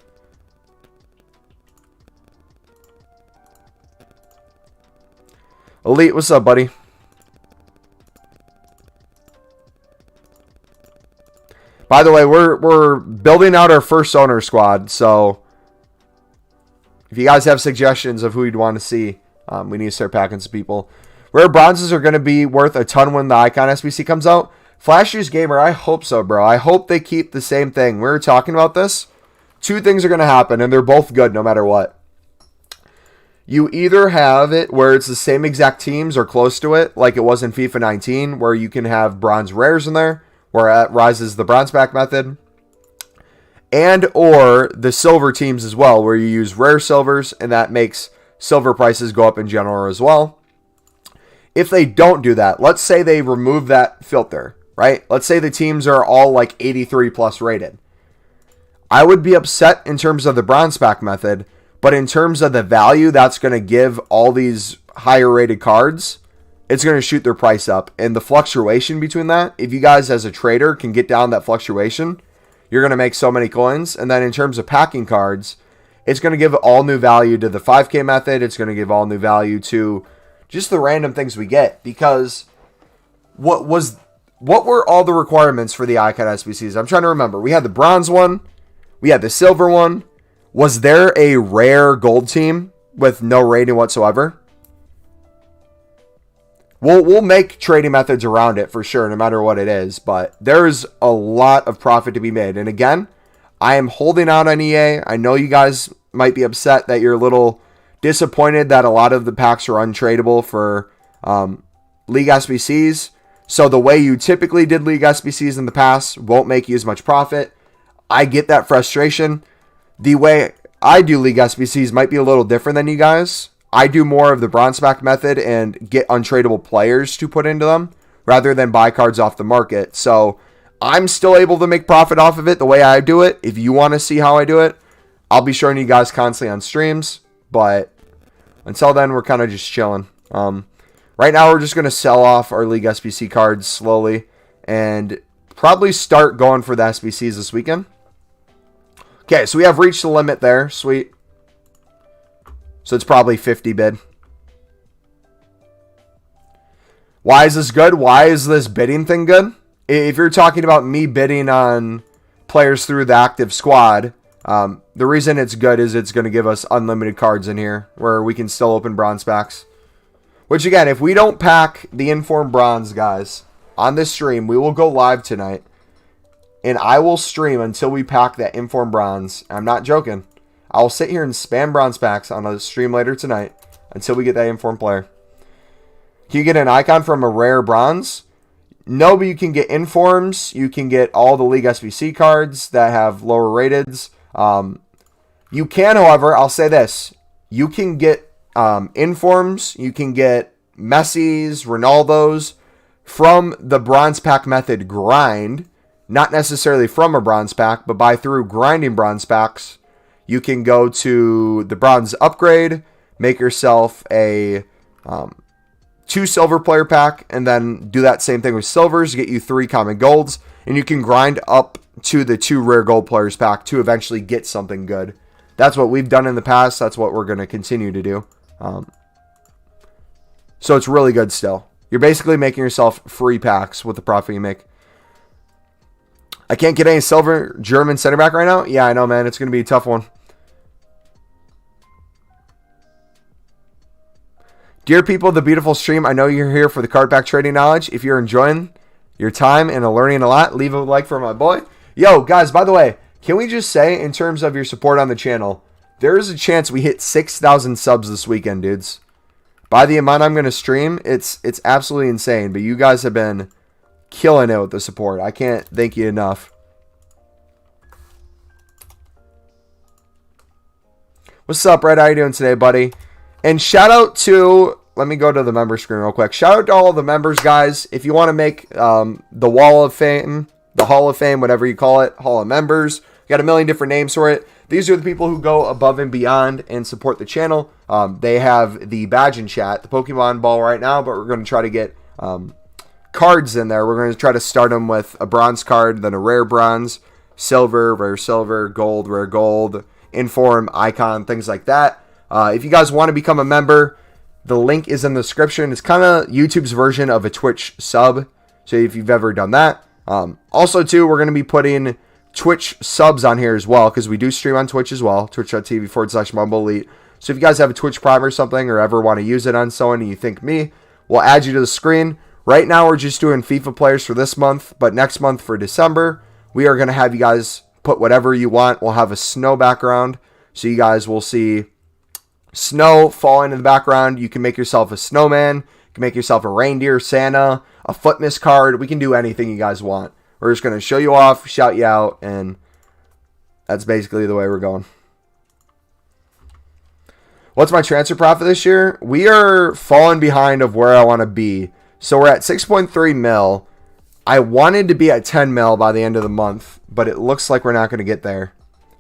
Elite, what's up, buddy? By the way, we're building out our first owner squad, so if you guys have suggestions of who you'd want to see, we need to start packing some people. Rare bronzes are going to be worth a ton when the Icon SBC comes out. Flashy's Gamer, I hope so, bro. I hope they keep the same thing. We were talking about this. Two things are going to happen, and they're both good no matter what. You either have it where it's the same exact teams or close to it, like it was in FIFA 19, where you can have bronze rares in there, where it rises the bronze pack method. And or the silver teams as well, where you use rare silvers, and that makes silver prices go up in general as well. If they don't do that, let's say they remove that filter, right? Let's say the teams are all like 83 plus rated. I would be upset in terms of the bronze pack method, but in terms of the value that's going to give all these higher rated cards, it's going to shoot their price up. And the fluctuation between that, if you guys as a trader can get down that fluctuation, you're going to make so many coins. And then in terms of packing cards, it's going to give all new value to the 5K method. It's going to give all new value to just the random things we get. Because what were all the requirements for the Icon SBCs? I'm trying to remember. We had the bronze one. We had the silver one. Was there a rare gold team with no rating whatsoever? We'll make trading methods around it for sure, no matter what it is. But there's a lot of profit to be made. And again, I am holding out on EA. I know you guys might be upset that you're a little disappointed that a lot of the packs are untradeable for League SBCs. So the way you typically did League SBCs in the past won't make you as much profit. I get that frustration. The way I do League SBCs might be a little different than you guys. I do more of the bronze pack method and get untradeable players to put into them rather than buy cards off the market. So I'm still able to make profit off of it the way I do it. If you want to see how I do it, I'll be showing you guys constantly on streams. But until then, we're kind of just chilling. Right now, we're just going to sell off our League SBC cards slowly and probably start going for the SBCs this weekend. Okay, so we have reached the limit there. Sweet. So it's probably 50 bid. Why is this good? Why is this bidding thing good? If you're talking about me bidding on players through the active squad, the reason it's good is it's going to give us unlimited cards in here where we can still open bronze packs. Which again, if we don't pack the informed bronze, guys, on this stream, we will go live tonight. And I will stream until we pack that informed bronze. I'm not joking. I'll sit here and spam bronze packs on a stream later tonight until we get that informed player. Can you get an icon from a rare bronze? No, but you can get informs. You can get all the League SBC cards that have lower rateds. You can, however, I'll say this. You can get informs. You can get Messi's, Ronaldo's from the bronze pack method grind. Not necessarily from a bronze pack, but by through grinding bronze packs. You can go to the bronze upgrade, make yourself a 2 silver player pack, and then do that same thing with silvers, get you 3 common golds, and you can grind up to the 2 rare gold players pack to eventually get something good. That's what we've done in the past. That's what we're going to continue to do. So it's really good still. You're basically making yourself free packs with the profit you make. I can't get any silver German center back right now. Yeah, I know, man. It's going to be a tough one. Dear people of the beautiful stream, I know you're here for the card pack trading knowledge. If you're enjoying your time and learning a lot, leave a like for my boy. Yo, guys, by the way, can we just say, in terms of your support on the channel, there is a chance we hit 6,000 subs this weekend, dudes. By the amount I'm going to stream, it's absolutely insane. But you guys have been killing it with the support. I can't thank you enough. What's up, Red? How you doing today, buddy? And shout out to, let me go to the member screen real quick. Shout out to all the members, guys. If you want to make the Wall of Fame, the Hall of Fame, whatever you call it, Hall of Members, we got a million different names for it. These are the people who go above and beyond and support the channel. They have the badge in chat, the Pokemon ball right now, but we're going to try to get cards in there. We're going to try to start them with a bronze card, then a rare bronze, silver, rare silver, gold, rare gold, inform, icon, things like that. If you guys want to become a member, The link is in the description. It's kind of YouTube's version of a Twitch sub. So if you've ever done that. Also, too, we're going to be putting Twitch subs on here as well, because we do stream on Twitch as well. Twitch.tv/MumboElite. So if you guys have a Twitch Prime or something, or ever want to use it on someone and you think me, we'll add you to the screen. Right now, we're just doing FIFA players for this month, but next month for December, we are going to have you guys put whatever you want. We'll have a snow background, so you guys will see snow falling in the background. You can make yourself a snowman. You can make yourself a reindeer, Santa, a Footmas card. We can do anything you guys want. We're just going to show you off, shout you out, and that's basically the way we're going. What's my transfer profit this year? We are falling behind of where I want to be. So we're at 6.3 mil. I wanted to be at 10 mil by the end of the month, but it looks like we're not going to get there.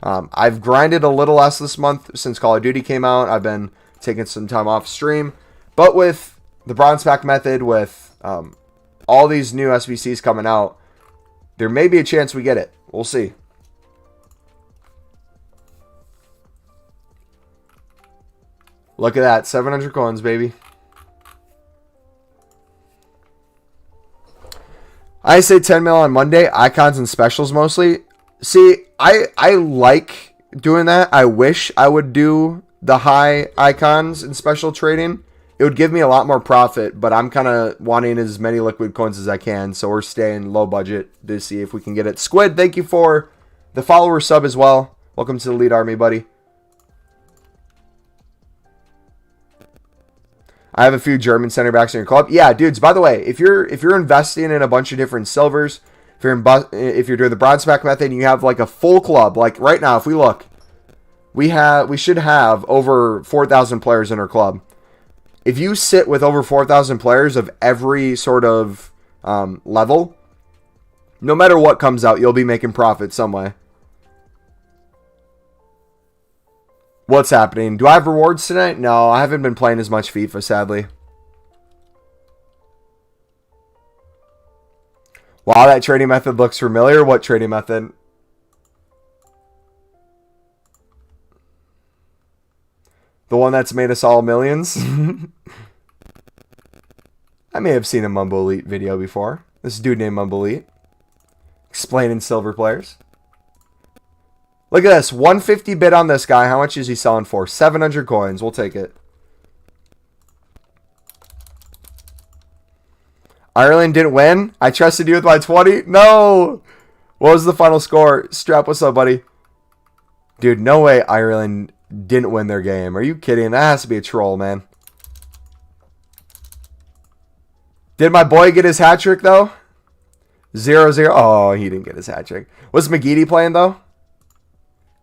I've grinded a little less this month since Call of Duty came out. I've been taking some time off stream. But with the bronze pack method, with all these new SBCs coming out, there may be a chance we get it. We'll see. Look at that. 700 coins, baby. I say 10 mil on Monday. Icons and specials mostly. See, I like doing that. I wish I would do the high icons and special trading. It would give me a lot more profit, but I'm kind of wanting as many liquid coins as I can, so we're staying low budget to see if we can get it. Squid, thank you for the follower sub as well. Welcome to the Elite Army, buddy. I have a few German center backs in your club. Yeah, dudes, by the way, if you're investing in a bunch of different silvers, if you're doing the bronze pack method and you have like a full club, like right now, if we look, we should have over 4,000 players in our club. If you sit with over 4,000 players of every sort of level, no matter what comes out, you'll be making profit some way. What's happening? Do I have rewards tonight? No, I haven't been playing as much FIFA, sadly. Wow, that trading method looks familiar. What trading method? The one that's made us all millions? I may have seen a MumboElite video before. This dude named MumboElite. Explaining silver players. Look at this. 150 bid on this guy. How much is he selling for? 700 coins. We'll take it. Ireland didn't win. I trusted you with my 20. No. What was the final score? Strap, what's up, buddy? Dude, no way Ireland didn't win their game. Are you kidding? That has to be a troll, man. Did my boy get his hat trick, though? 0-0. Oh, he didn't get his hat trick. Was McGeady playing, though?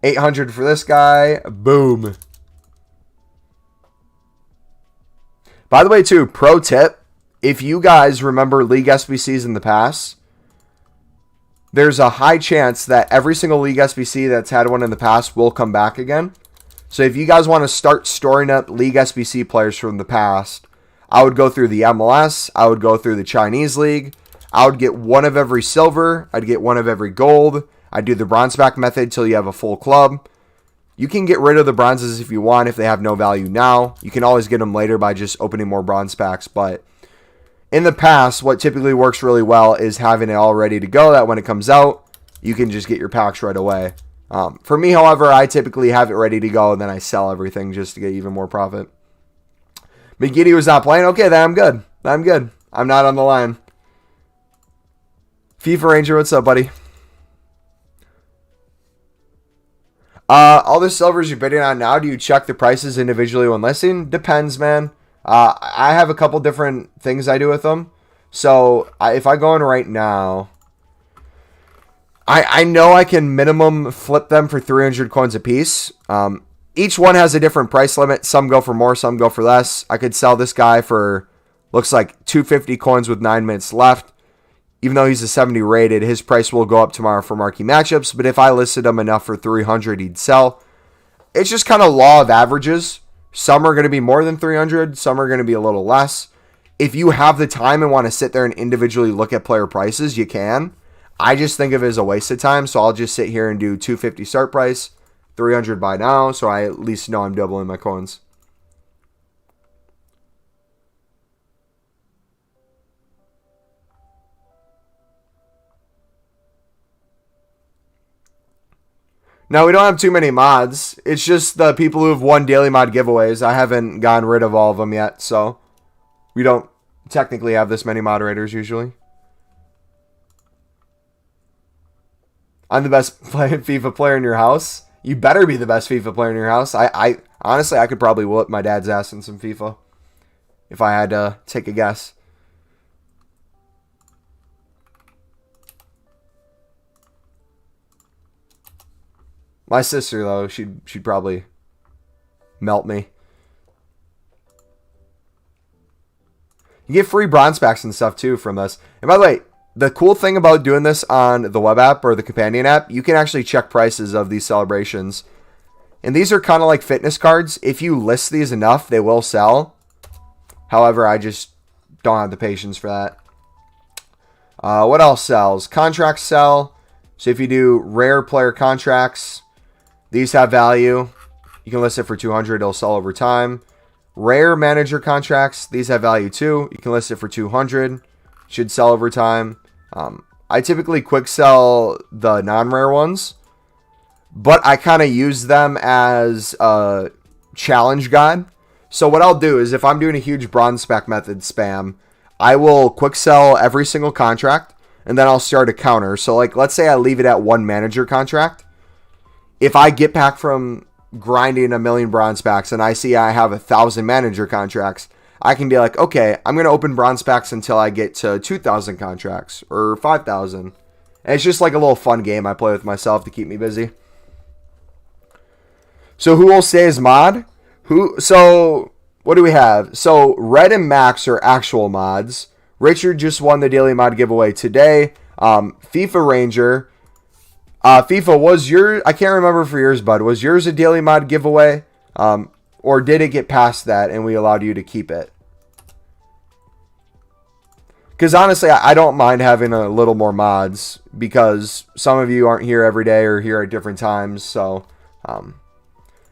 800 for this guy. Boom. By the way, too, pro tip. If you guys remember League SBCs in the past, there's a high chance that every single League SBC that's had one in the past will come back again. So if you guys want to start storing up League SBC players from the past, I would go through the MLS. I would go through the Chinese League. I would get one of every silver. I'd get one of every gold. I'd do the bronze pack method until you have a full club. You can get rid of the bronzes if you want, if they have no value now. You can always get them later by just opening more bronze packs. But in the past, what typically works really well is having it all ready to go, that when it comes out, you can just get your packs right away. For me, however, I typically have it ready to go, and then I sell everything just to get even more profit. McGeady was not playing? Okay, then I'm good. I'm good. I'm not on the line. FIFA Ranger, what's up, buddy? All the silvers you're bidding on now, do you check the prices individually when listing? Depends, man. I have a couple different things I do with them. So if I go in right now, I know I can minimum flip them for 300 coins a piece. Each one has a different price limit. Some go for more, some go for less. I could sell this guy for, looks like 250 coins with 9 minutes left. Even though he's a 70 rated, his price will go up tomorrow for marquee matchups. But if I listed him enough for 300, he'd sell. It's just kind of law of averages. Some are going to be more than 300. Some are going to be a little less. If you have the time and want to sit there and individually look at player prices, you can. I just think of it as a waste of time. So I'll just sit here and do 250 start price, 300 buy now. So I at least know I'm doubling my coins. No, we don't have too many mods. It's just the people who have won daily mod giveaways. I haven't gotten rid of all of them yet, so we don't technically have this many moderators usually. I'm the best FIFA player in your house. You better be the best FIFA player in your house. I honestly, I could probably whip my dad's ass in some FIFA if I had to take a guess. My sister, though, she'd probably melt me. You get free bronze packs and stuff, too, from this. And by the way, the cool thing about doing this on the web app or the companion app, you can actually check prices of these celebrations. And these are kind of like fitness cards. If you list these enough, they will sell. However, I just don't have the patience for that. What else sells? Contracts sell. So if you do rare player contracts, these have value. You can list it for 200. It'll sell over time. Rare manager contracts, these have value too. You can list it for 200. Should sell over time. I typically quick sell the non-rare ones, but I kind of use them as a challenge guide. So what I'll do is if I'm doing a huge bronze spec method spam, I will quick sell every single contract and then I'll start a counter. So like, let's say I leave it at one manager contract. If I get back from grinding a million bronze packs and I see I have 1,000 manager contracts, I can be like, okay, I'm going to open bronze packs until I get to 2,000 contracts or 5,000. And it's just like a little fun game I play with myself to keep me busy. So who will stay as mod? So what do we have? So Red and Max are actual mods. Richard just won the daily mod giveaway today. FIFA Ranger. FIFA, was your, I can't remember for yours, bud. Was yours a daily mod giveaway? Or did it get past that and we allowed you to keep it? Because honestly, I don't mind having a little more mods because some of you aren't here every day or here at different times. So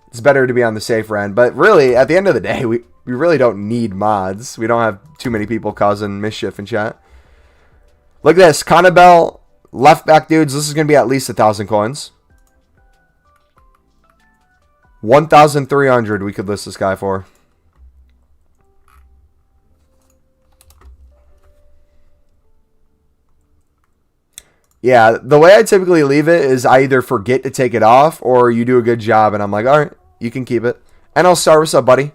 it's better to be on the safer end. But really, at the end of the day, we really don't need mods. We don't have too many people causing mischief in chat. Look at this. Connabelle. Left back dudes, this is going to be at least 1,000 coins. 1,300 we could list this guy for. Yeah, the way I typically leave it is I either forget to take it off or you do a good job and I'm like, all right, you can keep it. And I'll start with up, buddy.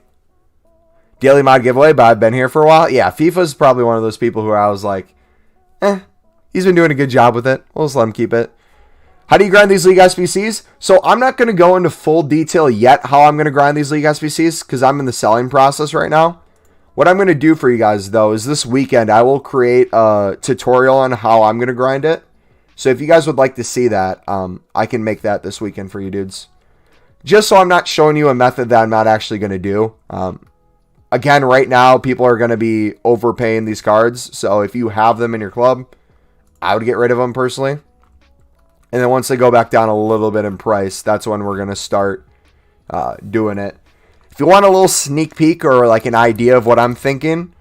Daily mod giveaway, but I've been here for a while. Yeah, FIFA's probably one of those people who I was like, he's been doing a good job with it. We'll just let him keep it. How do you grind these League SBCs? So I'm not going to go into full detail yet how I'm going to grind these League SBCs because I'm in the selling process right now. What I'm going to do for you guys, though, is this weekend I will create a tutorial on how I'm going to grind it. So if you guys would like to see that, I can make that this weekend for you dudes. Just so I'm not showing you a method that I'm not actually going to do. Again, right now, people are going to be overpaying these cards. So if you have them in your club, I would get rid of them personally. And then once they go back down a little bit in price, that's when we're going to start doing it. If you want a little sneak peek or like an idea of what I'm thinking,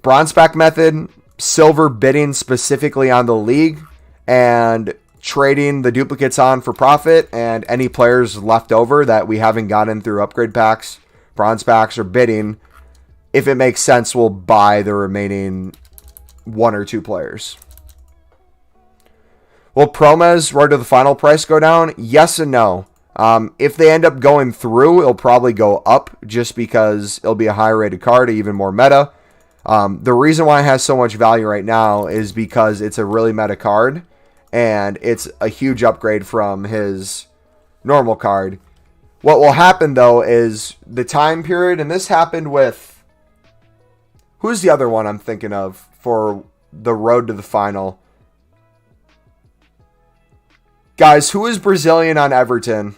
bronze pack method, silver bidding specifically on the league, and trading the duplicates on for profit, and any players left over that we haven't gotten through upgrade packs, bronze packs, or bidding, if it makes sense, we'll buy the remaining 1 or 2 players. Will Promes road to the final price go down? Yes and no. If they end up going through, it'll probably go up just because it'll be a higher rated card, even more meta. The reason why it has so much value right now is because it's a really meta card and it's a huge upgrade from his normal card. What will happen though is the time period, and this happened with, who's the other one I'm thinking of for the road to the final? Guys, who is Brazilian on Everton?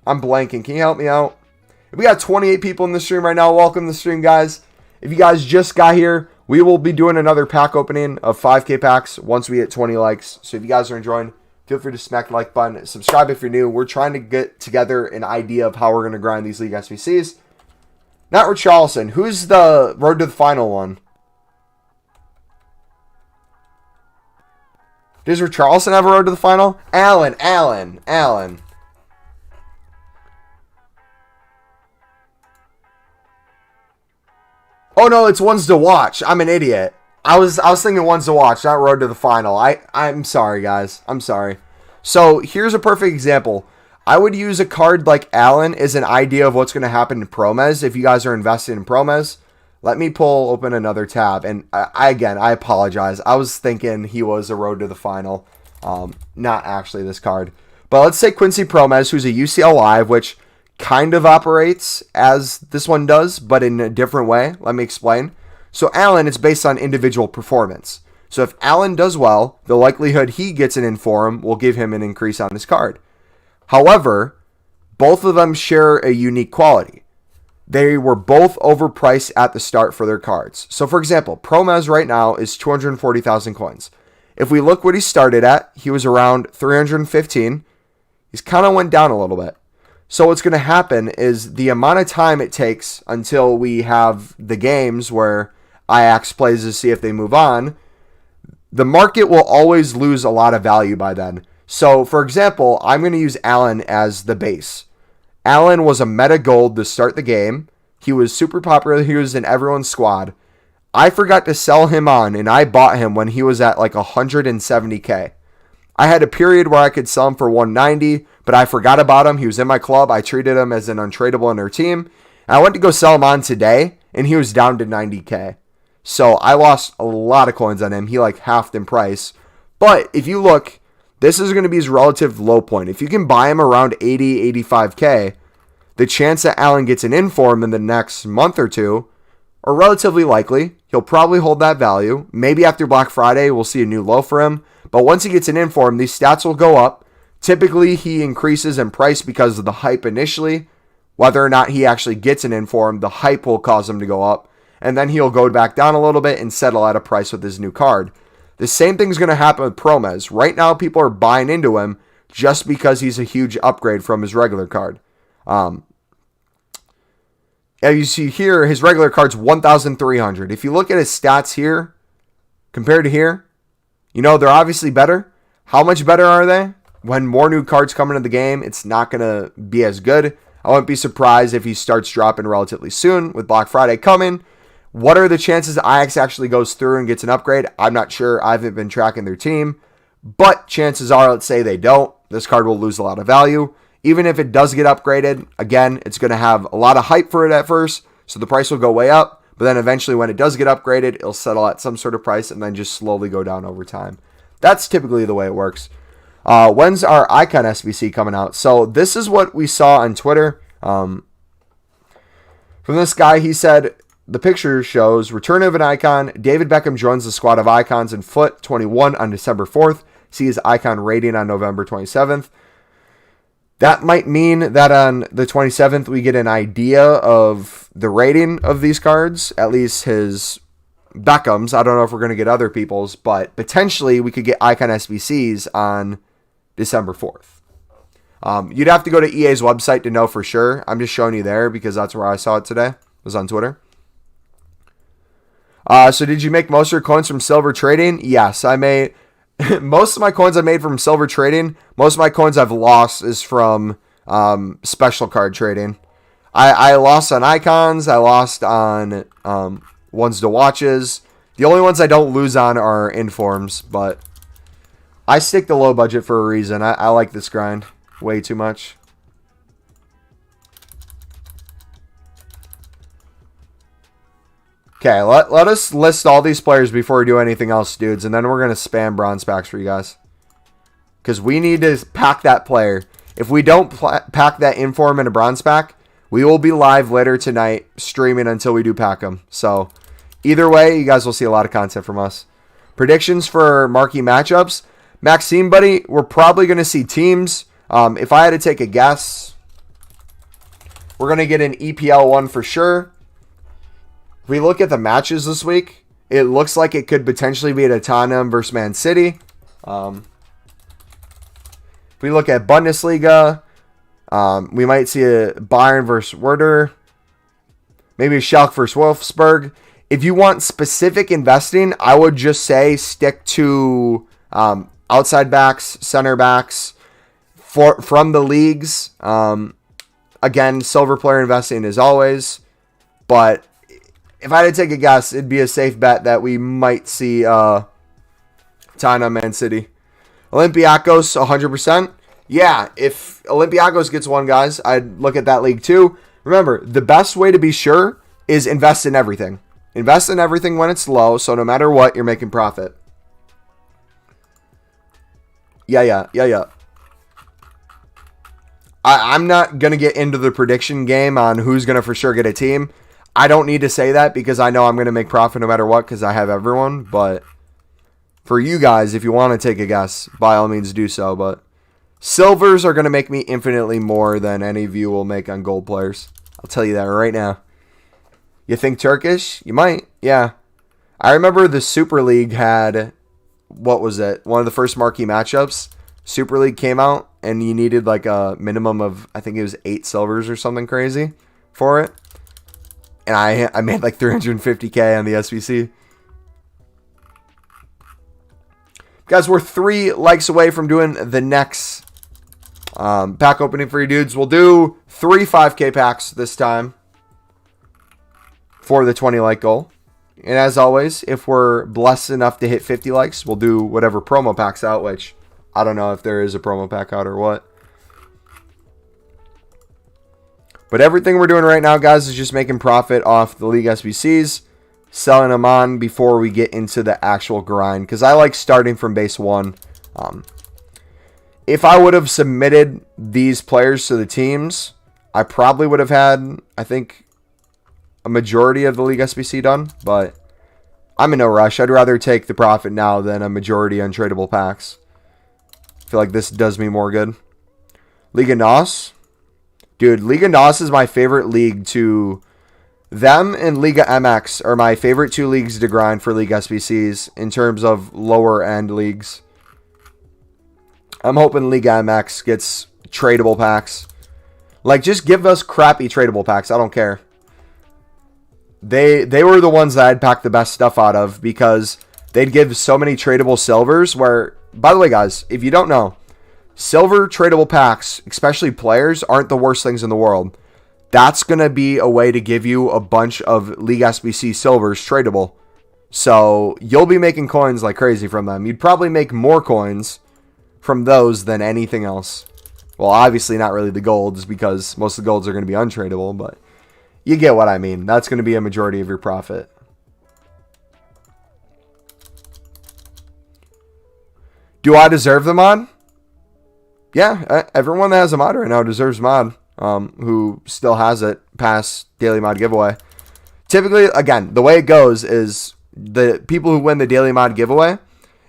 I'm blanking. Can you help me out? We got 28 people in the stream right now. Welcome to the stream, guys. If you guys just got here, we will be doing another pack opening of 5K packs once we hit 20 likes. So if you guys are enjoying, feel free to smack the like button. Subscribe if you're new. We're trying to get together an idea of how we're going to grind these League SBCs. Not Richarlison. Who's the road to the final one? Does Richarlison have a road to the final? Allen. Oh no, it's ones to watch. I'm an idiot. I was thinking ones to watch, not road to the final. I'm sorry, guys. I'm sorry. So here's a perfect example. I would use a card like Allen as an idea of what's going to happen in Promez if you guys are invested in Promez. Let me open another tab. And I apologize. I was thinking he was a road to the final. Not actually this card. But let's say Quincy Promez, who's a UCL Live, which kind of operates as this one does, but in a different way. Let me explain. So Allen, it's based on individual performance. So if Allen does well, the likelihood he gets an inform will give him an increase on his card. However, both of them share a unique quality. They were both overpriced at the start for their cards. So for example, Promez right now is 240,000 coins. If we look what he started at, he was around 315. He's kind of went down a little bit. So what's going to happen is the amount of time it takes until we have the games where Ajax plays to see if they move on, the market will always lose a lot of value by then. So, for example, I'm going to use Allen as the base. Allen was a meta gold to start the game. He was super popular. He was in everyone's squad. I forgot to sell him on, and I bought him when he was at like 170k. I had a period where I could sell him for 190, but I forgot about him. He was in my club. I treated him as an untradeable in our team. And I went to go sell him on today, and he was down to 90k. So I lost a lot of coins on him. He like halved in price. But if you look, this is going to be his relative low point. If you can buy him around 80, 85k, the chance that Allen gets an inform in the next month or two are relatively likely. He'll probably hold that value. Maybe after Black Friday, we'll see a new low for him. But once he gets an inform, these stats will go up. Typically, he increases in price because of the hype initially. Whether or not he actually gets an inform, the hype will cause him to go up. And then he'll go back down a little bit and settle at a price with his new card. The same thing's going to happen with Promez. Right now, people are buying into him just because he's a huge upgrade from his regular card. As you see here, his regular card's 1,300. If you look at his stats here, compared to here, you know, they're obviously better. How much better are they? When more new cards come into the game, it's not going to be as good. I wouldn't be surprised if he starts dropping relatively soon with Black Friday coming. What are the chances Ajax actually goes through and gets an upgrade? I'm not sure. I haven't been tracking their team. But chances are, let's say they don't, this card will lose a lot of value. Even if it does get upgraded, again, it's going to have a lot of hype for it at first, so the price will go way up. But then eventually when it does get upgraded, it'll settle at some sort of price and then just slowly go down over time. That's typically the way it works. When's our Icon SBC coming out? So this is what we saw on Twitter. From this guy, he said, the picture shows return of an icon. David Beckham joins the squad of icons in Foot 21 on December 4th. See his icon rating on November 27th. That might mean that on the 27th, we get an idea of the rating of these cards, at least his Beckham's. I don't know if we're going to get other people's, but potentially we could get icon SBCs on December 4th. You'd have to go to EA's website to know for sure. I'm just showing you there because that's where I saw it today. It was on Twitter. So did you make most of your coins from silver trading? Yes, I made most of my coins I made from silver trading. Most of my coins I've lost is from special card trading. I lost on icons. I lost on ones to watches. The only ones I don't lose on are informs, but I stick to low budget for a reason. I like this grind way too much. Okay, let us list all these players before we do anything else, dudes, and then we're going to spam bronze packs for you guys. Because we need to pack that player. If we don't pack that inform in a bronze pack, we will be live later tonight streaming until we do pack them. So, either way, you guys will see a lot of content from us. Predictions for marquee matchups. Maxime, buddy, we're probably going to see teams. If I had to take a guess, we're going to get an EPL one for sure. If we look at the matches this week, it looks like it could potentially be a Tottenham versus Man City. If we look at Bundesliga, we might see a Bayern versus Werder. Maybe a Schalke versus Wolfsburg. If you want specific investing, I would just say stick to outside backs, center backs from the leagues. Again, silver player investing as always. But if I had to take a guess, it'd be a safe bet that we might see Tottenham Man City. Olympiacos, 100%. Yeah, if Olympiacos gets one, guys, I'd look at that league too. Remember, the best way to be sure is invest in everything. Invest in everything when it's low, so no matter what, you're making profit. Yeah. I'm not going to get into the prediction game on who's going to for sure get a team. I don't need to say that because I know I'm going to make profit no matter what because I have everyone. But for you guys, if you want to take a guess, by all means do so. But silvers are going to make me infinitely more than any of you will make on gold players. I'll tell you that right now. You think Turkish? You might. Yeah. I remember the Super League had, what was it? One of the first marquee matchups. Super League came out and you needed like a minimum of, I think it was 8 silvers or something crazy for it. And I made like 350k on the SBC. Guys, we're 3 likes away from doing the next pack opening for you dudes. We'll do 3 5k packs this time for the 20 like goal. And as always, if we're blessed enough to hit 50 likes, we'll do whatever promo packs out, which I don't know if there is a promo pack out or what. But everything we're doing right now, guys, is just making profit off the League SBCs, selling them on before we get into the actual grind. Because I like starting from base 1. If I would have submitted these players to the teams, I probably would have had, I think, a majority of the League SBC done. But I'm in no rush. I'd rather take the profit now than a majority untradeable packs. I feel like this does me more good. Liga NOS. Dude, Liga NOS is my favorite league to... Them and Liga MX are my favorite 2 leagues to grind for League SBCs in terms of lower end leagues. I'm hoping Liga MX gets tradable packs. Like, just give us crappy tradable packs. I don't care. They were the ones that I'd pack the best stuff out of because they'd give so many tradable silvers where... By the way, guys, if you don't know, silver tradable packs, especially players, aren't the worst things in the world. That's going to be a way to give you a bunch of League SBC silvers tradable. So you'll be making coins like crazy from them. You'd probably make more coins from those than anything else. Well, obviously not really the golds because most of the golds are going to be untradeable, but you get what I mean. That's going to be a majority of your profit. Do I deserve the mod? Yeah, everyone that has a mod right now deserves mod. Who still has it past daily mod giveaway. Typically, again, the way it goes is the people who win the daily mod giveaway,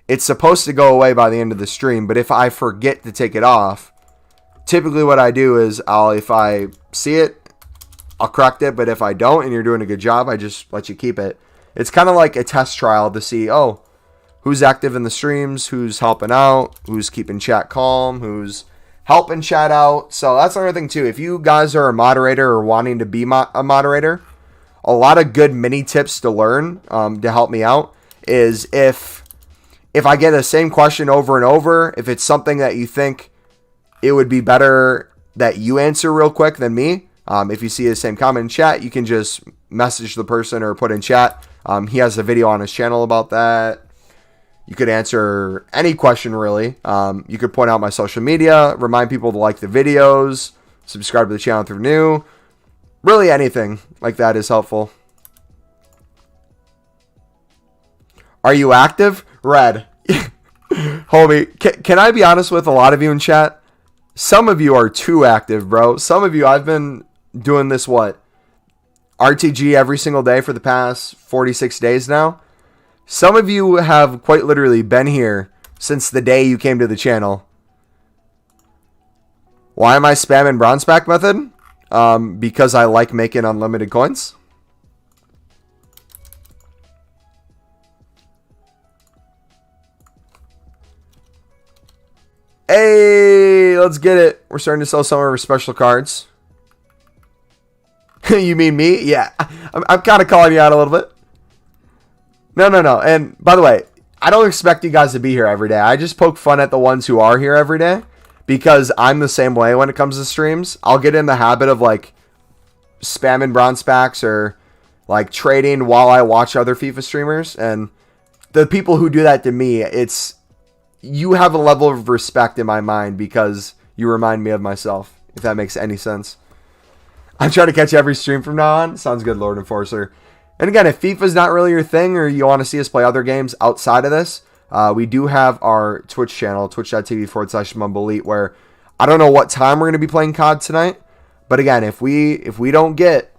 it's supposed to go away by the end of the stream. But if I forget to take it off, typically what I do is if I see it, I'll correct it. But if I don't and you're doing a good job, I just let you keep it. It's kind of like a test trial to see, who's active in the streams, who's helping out, who's keeping chat calm, who's helping chat out. So that's another thing too. If you guys are a moderator or wanting to be a moderator, a lot of good mini tips to learn to help me out is if I get the same question over and over, if it's something that you think it would be better that you answer real quick than me, if you see the same comment in chat, you can just message the person or put in chat. He has a video on his channel about that. You could answer any question, really. You could point out my social media, remind people to like the videos, subscribe to the channel if they're new. Really anything like that is helpful. Are you active? Red. Homie, can I be honest with a lot of you in chat? Some of you are too active, bro. Some of you, I've been doing this, RTG every single day for the past 46 days now. Some of you have quite literally been here since the day you came to the channel. Why am I spamming bronze pack method? Because I like making unlimited coins. Hey, let's get it. We're starting to sell some of our special cards. You mean me? Yeah. I'm kind of calling you out a little bit. No. And by the way, I don't expect you guys to be here every day. I just poke fun at the ones who are here every day because I'm the same way when it comes to streams. I'll get in the habit of like spamming bronze packs or like trading while I watch other FIFA streamers. And the people who do that to me, you have a level of respect in my mind because you remind me of myself, if that makes any sense. I'm trying to catch every stream from now on. Sounds good, Lord Enforcer. And again, if FIFA's not really your thing or you want to see us play other games outside of this, we do have our Twitch channel, twitch.tv/MumboElite, where I don't know what time we're going to be playing COD tonight. But again, if we don't get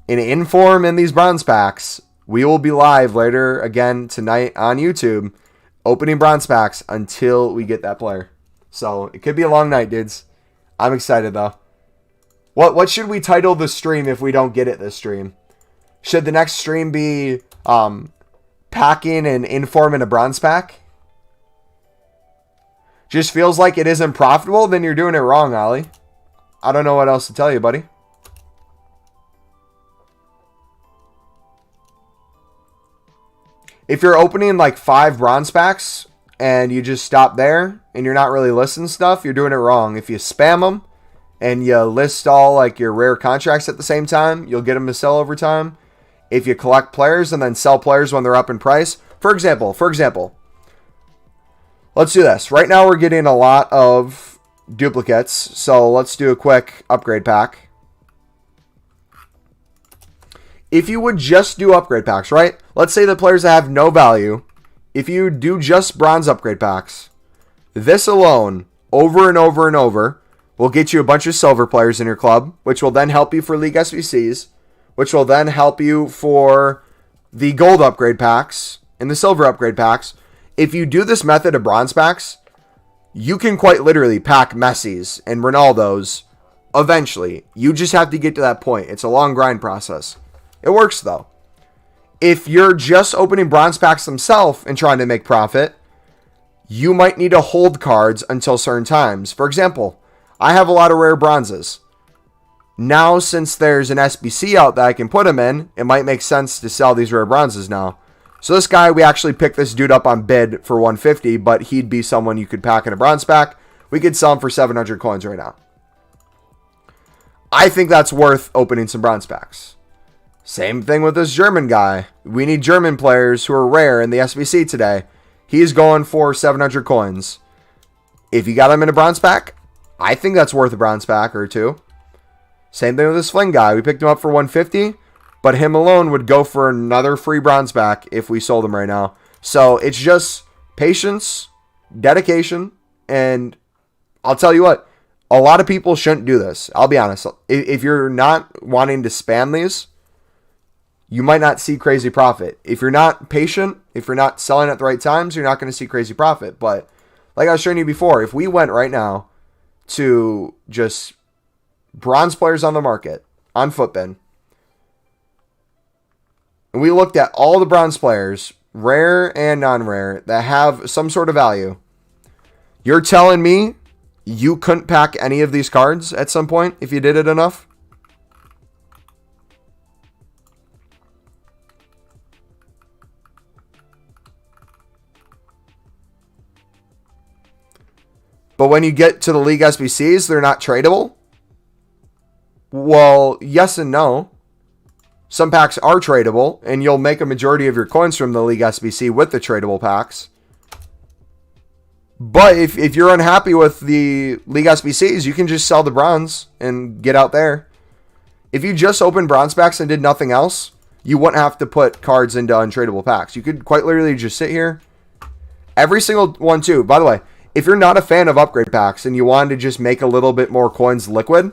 an inform in these bronze packs, we will be live later again tonight on YouTube, opening bronze packs until we get that player. So it could be a long night, dudes. I'm excited though. What should we title the stream if we don't get it this stream? Should the next stream be packing an inform in a bronze pack? Just feels like it isn't profitable, then you're doing it wrong, Ollie. I don't know what else to tell you, buddy. If you're opening like 5 bronze packs and you just stop there and you're not really listing stuff, you're doing it wrong. If you spam them and you list all like your rare contracts at the same time, you'll get them to sell over time. If you collect players and then sell players when they're up in price. For example, let's do this. Right now we're getting a lot of duplicates, so let's do a quick upgrade pack. If you would just do upgrade packs, right? Let's say the players that have no value. If you do just bronze upgrade packs, this alone, over and over and over, will get you a bunch of silver players in your club, which will then help you for League SBCs, which will then help you for the gold upgrade packs and the silver upgrade packs. If you do this method of bronze packs, you can quite literally pack Messi's and Ronaldo's eventually. You just have to get to that point. It's a long grind process. It works though. If you're just opening bronze packs themselves and trying to make profit, you might need to hold cards until certain times. For example, I have a lot of rare bronzes. Now, since there's an SBC out that I can put them in, it might make sense to sell these rare bronzes now. So this guy, we actually picked this dude up on bid for 150, but he'd be someone you could pack in a bronze pack. We could sell him for 700 coins right now. I think that's worth opening some bronze packs. Same thing with this German guy. We need German players who are rare in the SBC today. He's going for 700 coins. If you got him in a bronze pack, I think that's worth a bronze pack or two. Same thing with this Fling guy. We picked him up for 150, but him alone would go for another free bronze pack if we sold him right now. So it's just patience, dedication, and I'll tell you what, a lot of people shouldn't do this. I'll be honest. If you're not wanting to spam these, you might not see crazy profit. If you're not patient, if you're not selling at the right times, you're not going to see crazy profit. But like I was showing you before, if we went right now to just bronze players on the market on Footbin, and we looked at all the bronze players, rare and non-rare, that have some sort of value, you're telling me you couldn't pack any of these cards at some point if you did it enough? But when you get to the League SBCs, they're not tradable? Well, yes and no. Some packs are tradable, and you'll make a majority of your coins from the League SBC with the tradable packs. But if you're unhappy with the League SBCs, you can just sell the bronze and get out there. If you just opened bronze packs and did nothing else, you wouldn't have to put cards into untradable packs. You could quite literally just sit here. Every single one too. By the way, if you're not a fan of upgrade packs and you wanted to just make a little bit more coins liquid,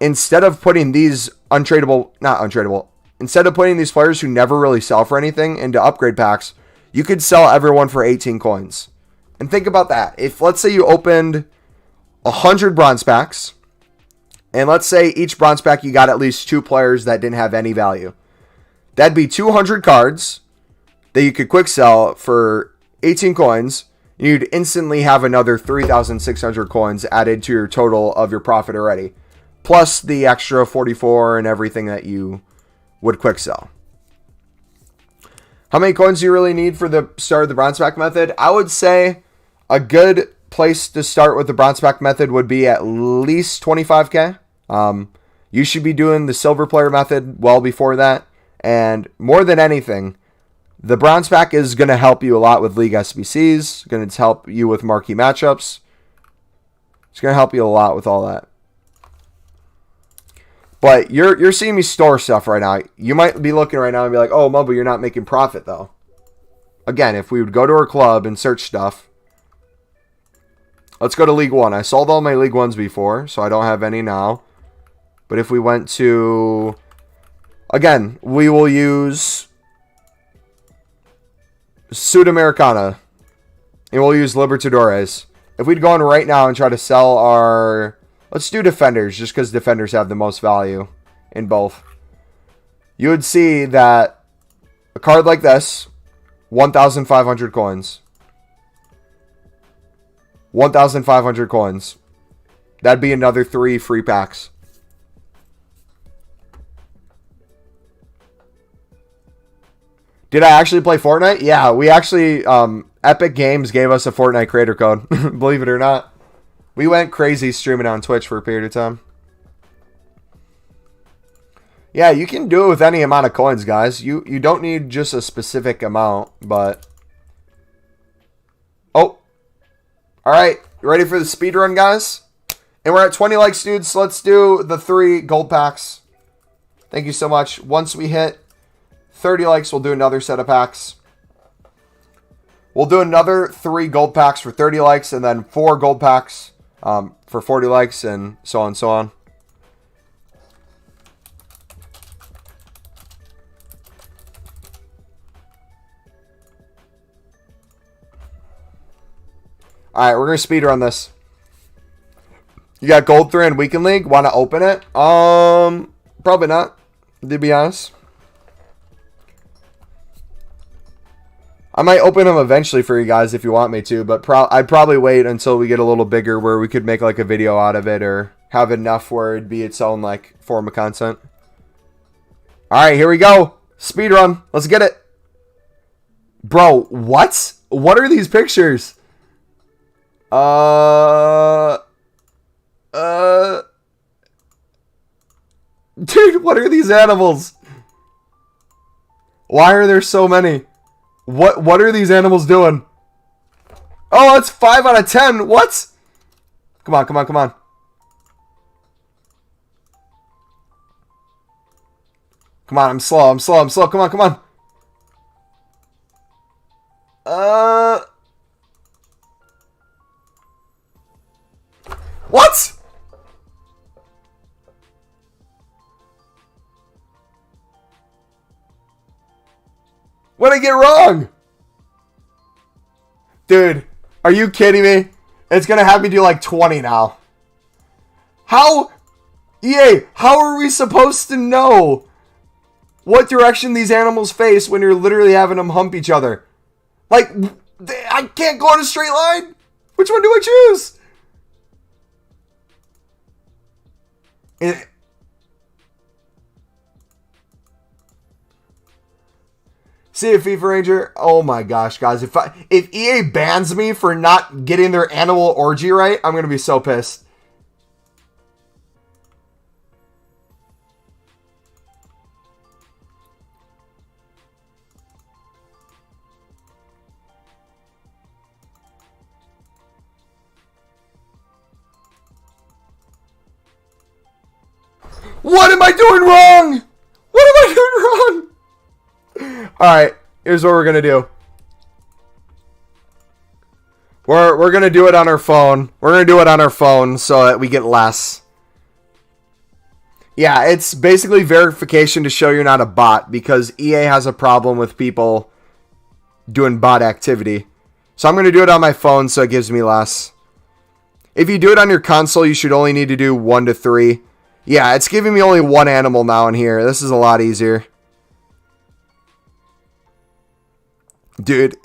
instead of putting these instead of putting these players who never really sell for anything into upgrade packs, you could sell everyone for 18 coins. And think about that. If, let's say you opened 100 bronze packs, and let's say each bronze pack you got at least 2 players that didn't have any value. That'd be 200 cards that you could quick sell for 18 coins. You'd instantly have another 3,600 coins added to your total of your profit already. Plus the extra 44 and everything that you would quick sell. How many coins do you really need for the start of the bronze pack method? I would say a good place to start with the bronze pack method would be at least 25k. You should be doing the silver player method well before that. And more than anything, the bronze pack is going to help you a lot with League SBCs. Going to help you with marquee matchups. It's going to help you a lot with all that. But you're seeing me store stuff right now. You might be looking right now and be like, oh, Mumbo, you're not making profit, though. Again, if we would go to our club and search stuff. Let's go to League 1. I sold all my League 1s before, so I don't have any now. But if we went to... Again, we will use Sudamericana. And we'll use Libertadores. If we'd go in right now and try to sell our... Let's do defenders, just because defenders have the most value in both. You would see that a card like this, 1,500 coins. 1,500 coins. That'd be another 3 free packs. Did I actually play Fortnite? Yeah, we actually... Epic Games gave us a Fortnite creator code. Believe it or not. We went crazy streaming on Twitch for a period of time. Yeah, you can do it with any amount of coins, guys. You don't need just a specific amount, but... Oh. Alright, you ready for the speed run, guys? And we're at 20 likes, dudes. So let's do the 3 gold packs. Thank you so much. Once we hit 30 likes, we'll do another set of packs. We'll do another 3 gold packs for 30 likes, and then 4 gold packs for 40 likes, and so on and so on. Alright, we're going to speed run this. You got gold 3 in Weekend League? Want to open it? Probably not, to be honest. I might open them eventually for you guys if you want me to, but I'd probably wait until we get a little bigger where we could make like a video out of it or have enough where it'd be its own like form of content. Alright, here we go. Speed run. Let's get it. Bro, what? What are these pictures? Dude, what are these animals? Why are there so many? What are these animals doing? Oh, it's 5 out of 10. What? Come on, come on, come on. Come on, I'm slow, I'm slow, I'm slow. Come on, come on. What? What did I get wrong? Dude, are you kidding me? It's going to have me do like 20 now. How? EA, how are we supposed to know what direction these animals face when you're literally having them hump each other? Like, I can't go in a straight line. Which one do I choose? See a FIFA Ranger? Oh my gosh, guys. If EA bans me for not getting their animal orgy right, I'm going to be so pissed. What am I doing wrong? What am I doing wrong? Alright, here's what we're going to do. We're going to do it on our phone. We're going to do it on our phone so that we get less. Yeah, it's basically verification to show you're not a bot because EA has a problem with people doing bot activity. So I'm going to do it on my phone so it gives me less. If you do it on your console, you should only need to do 1 to 3. Yeah, it's giving me only 1 animal now in here. This is a lot easier. Dude,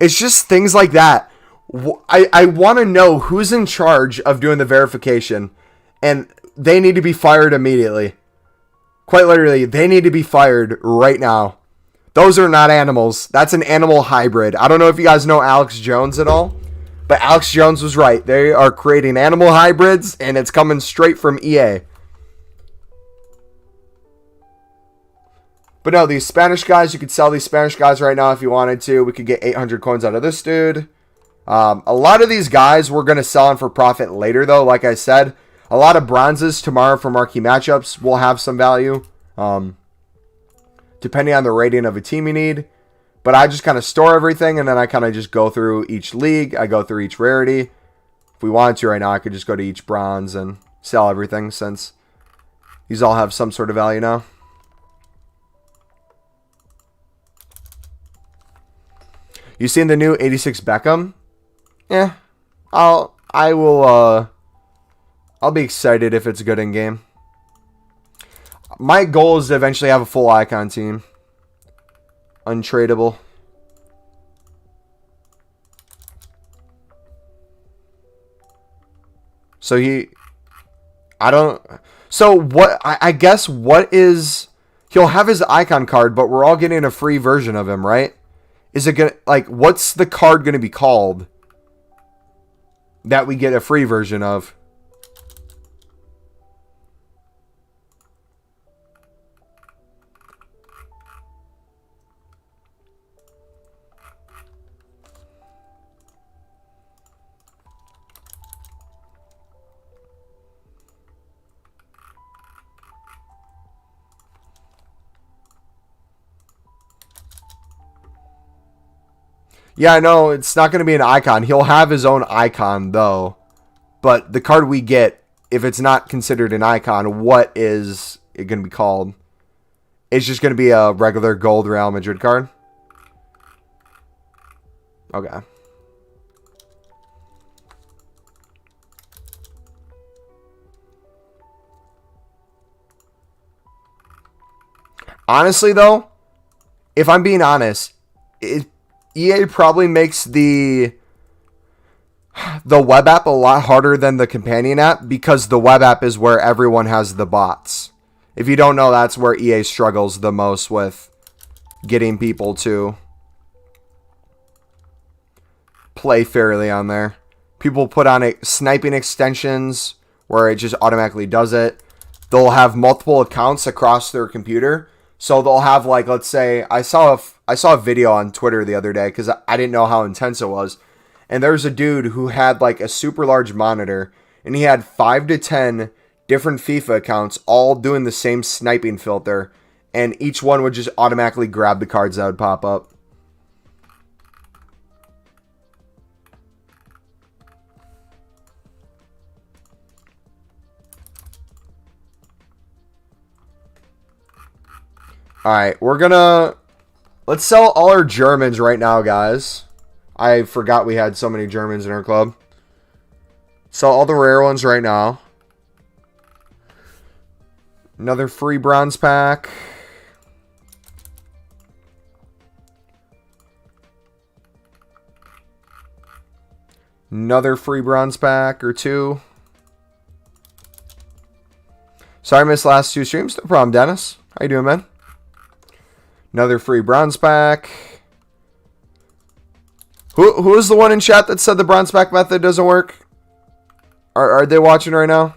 it's just things like that. I want to know who's in charge of doing the verification, and they need to be fired immediately. Quite literally, they need to be fired right now. Those are not animals. That's an animal hybrid. I don't know if you guys know Alex Jones at all, but Alex Jones was right. They are creating animal hybrids, and it's coming straight from EA. But no, these Spanish guys, you could sell these Spanish guys right now if you wanted to. We could get 800 coins out of this dude. A lot of these guys we're going to sell on for profit later, though. Like I said, a lot of bronzes tomorrow for marquee matchups will have some value, depending on the rating of a team you need. But I just kind of store everything, and then I kind of just go through each league. I go through each rarity. If we wanted to right now, I could just go to each bronze and sell everything, since these all have some sort of value now. You seen the new 86 Beckham? Yeah, I'll be excited if it's good in game. My goal is to eventually have a full icon team. Untradeable. So I guess what is, he'll have his icon card, but we're all getting a free version of him, right? Is it gonna, like, what's the card gonna be called that we get a free version of? Yeah, I know, it's not going to be an icon. He'll have his own icon, though. But the card we get, if it's not considered an icon, what is it going to be called? It's just going to be a regular gold Real Madrid card? Okay. Honestly, though, if I'm being honest, EA probably makes the web app a lot harder than the companion app, because the web app is where everyone has the bots. If you don't know, that's where EA struggles the most with getting people to play fairly on there. People put on sniping extensions where it just automatically does it. They'll have multiple accounts across their computer. So they'll have, like, let's say, I saw a video on Twitter the other day because I didn't know how intense it was. And there's a dude who had, like, a super large monitor, and he had 5 to 10 different FIFA accounts all doing the same sniping filter, and each one would just automatically grab the cards that would pop up. Alright, let's sell all our Germans right now, guys. I forgot we had so many Germans in our club. Sell all the rare ones right now. Another free bronze pack. Another free bronze pack or two. Sorry I missed last 2 streams. No problem, Dennis. How you doing, man? Another free bronze pack. Who is the one in chat that said the bronze pack method doesn't work? Are they watching right now?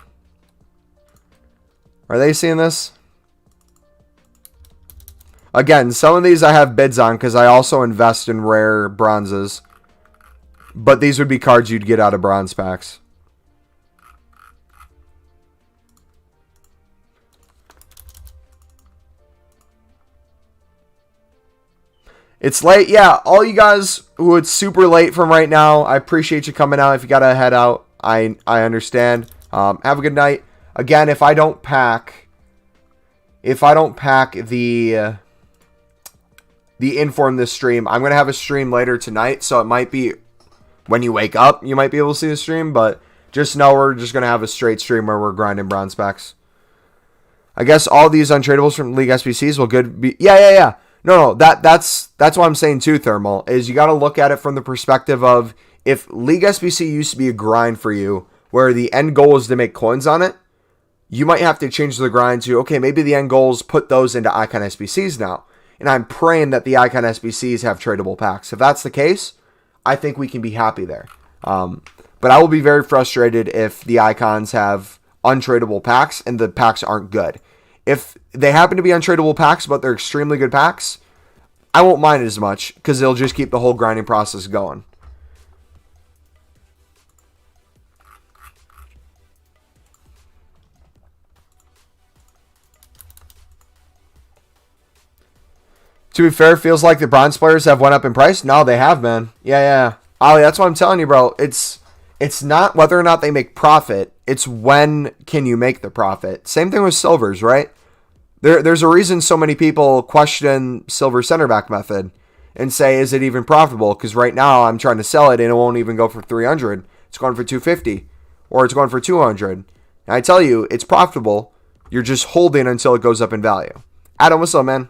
Are they seeing this? Again, some of these I have bids on because I also invest in rare bronzes. But these would be cards you'd get out of bronze packs. It's late. Yeah, all you guys who it's super late from right now, I appreciate you coming out. If you got to head out, I understand. Have a good night. Again, if I don't pack the inform this stream, I'm going to have a stream later tonight, so it might be when you wake up, you might be able to see the stream, but just know we're just going to have a straight stream where we're grinding bronze packs. I guess all these untradables from League SBCs will be... Yeah. No, that's what I'm saying too, Thermal, is you got to look at it from the perspective of if League SBC used to be a grind for you, where the end goal is to make coins on it, you might have to change the grind to, okay, maybe the end goal is put those into Icon SBCs now. And I'm praying that the Icon SBCs have tradable packs. If that's the case, I think we can be happy there. But I will be very frustrated if the Icons have untradable packs and the packs aren't good. If they happen to be untradeable packs, but they're extremely good packs, I won't mind it as much because they'll just keep the whole grinding process going. To be fair, it feels like the bronze players have went up in price. No, they have, man. Yeah. Ollie, that's what I'm telling you, bro. It's not whether or not they make profit. It's when can you make the profit. Same thing with silvers, right? There's a reason so many people question silver center back method and say, is it even profitable? Because right now I'm trying to sell it and it won't even go for 300. It's going for 250 or it's going for 200. And I tell you, it's profitable. You're just holding until it goes up in value. Adam, what's up, man?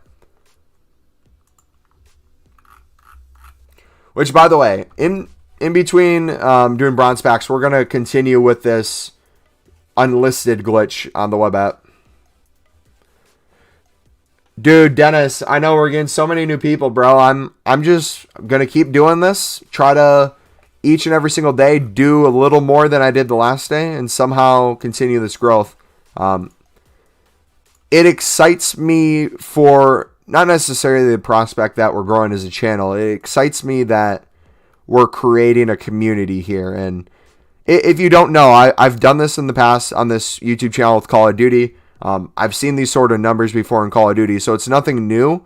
Which, by the way, in between doing bronze packs, we're going to continue with this unlisted glitch on the web app. Dude, Dennis, I know we're getting so many new people, bro. I'm just going to keep doing this. Try to, each and every single day, do a little more than I did the last day and somehow continue this growth. It excites me for not necessarily the prospect that we're growing as a channel. It excites me that we're creating a community here. And if you don't know, I've done this in the past on this YouTube channel with Call of Duty. I've seen these sort of numbers before in Call of Duty, so it's nothing new.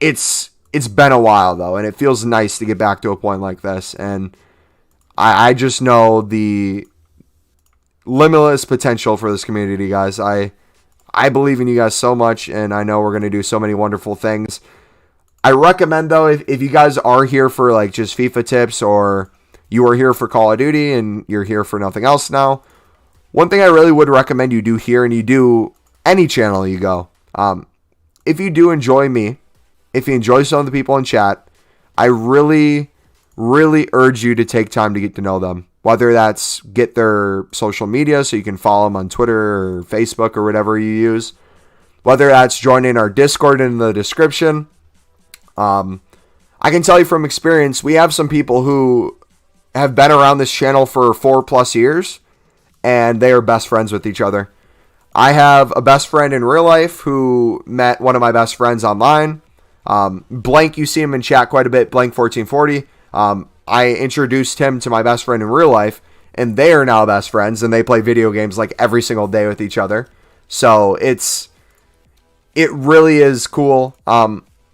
It's been a while, though, and it feels nice to get back to a point like this. And I just know the limitless potential for this community, guys. I believe in you guys so much, and I know we're going to do so many wonderful things. I recommend, though, if you guys are here for like just FIFA tips, or you are here for Call of Duty and you're here for nothing else now, one thing I really would recommend you do here, and you do any channel you go, if you do enjoy me, if you enjoy some of the people in chat, I really, really urge you to take time to get to know them. Whether that's get their social media so you can follow them on Twitter or Facebook or whatever you use. Whether that's joining our Discord in the description. I can tell you from experience, we have some people who have been around this channel for 4+ years, and they are best friends with each other. I have a best friend in real life who met one of my best friends online. Blank, you see him in chat quite a bit, Blank1440. I introduced him to my best friend in real life, and they are now best friends, and they play video games like every single day with each other. So it really is cool.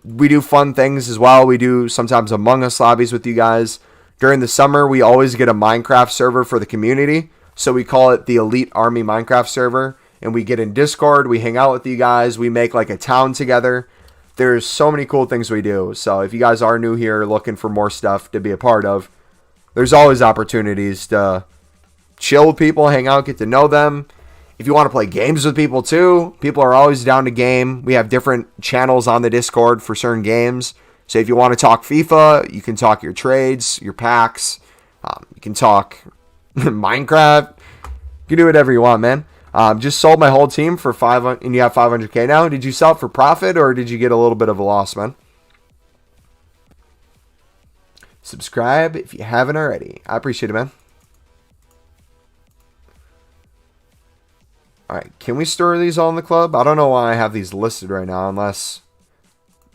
We do fun things as well. We do sometimes Among Us lobbies with you guys. During the summer, we always get a Minecraft server for the community. So we call it the Elite Army Minecraft server. And we get in Discord, we hang out with you guys, we make like a town together. There's so many cool things we do. So if you guys are new here looking for more stuff to be a part of, there's always opportunities to chill with people, hang out, get to know them. If you want to play games with people too, people are always down to game. We have different channels on the Discord for certain games. So if you want to talk FIFA, you can talk your trades, your packs. You can talk Minecraft. You can do whatever you want, man. Just sold my whole team for 500, and you have 500K now. Did you sell it for profit, or did you get a little bit of a loss, man? Subscribe if you haven't already. I appreciate it, man. All right, can we store these all in the club? I don't know why I have these listed right now, unless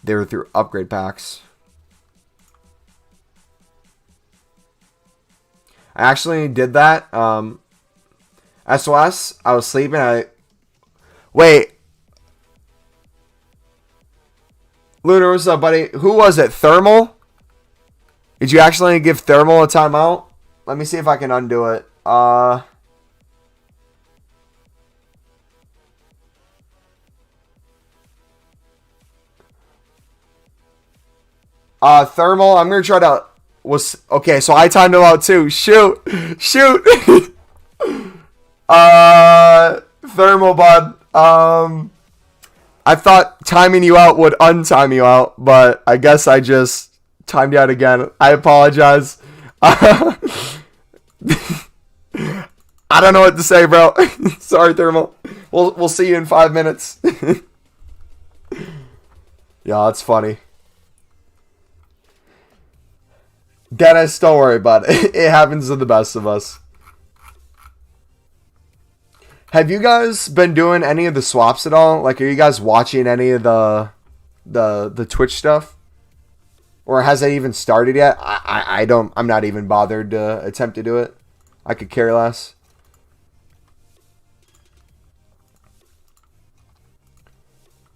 they were through upgrade packs. I actually did that. SOS, I was sleeping. Wait. Lunar, what's up, buddy? Who was it? Thermal? Did you actually give Thermal a timeout? Let me see if I can undo it. Thermal, I'm going to try to... Okay, so I timed him out too. Shoot. Thermal, bud. I thought timing you out would untime you out, but I guess I just timed you out again. I apologize. I don't know what to say, bro. Sorry, Thermal. We'll see you in 5 minutes. Yeah, that's funny. Dennis, don't worry about it. It happens to the best of us. Have you guys been doing any of the swaps at all? Like, are you guys watching any of the Twitch stuff? Or has it even started yet? I don't. I'm not even bothered to attempt to do it. I could care less.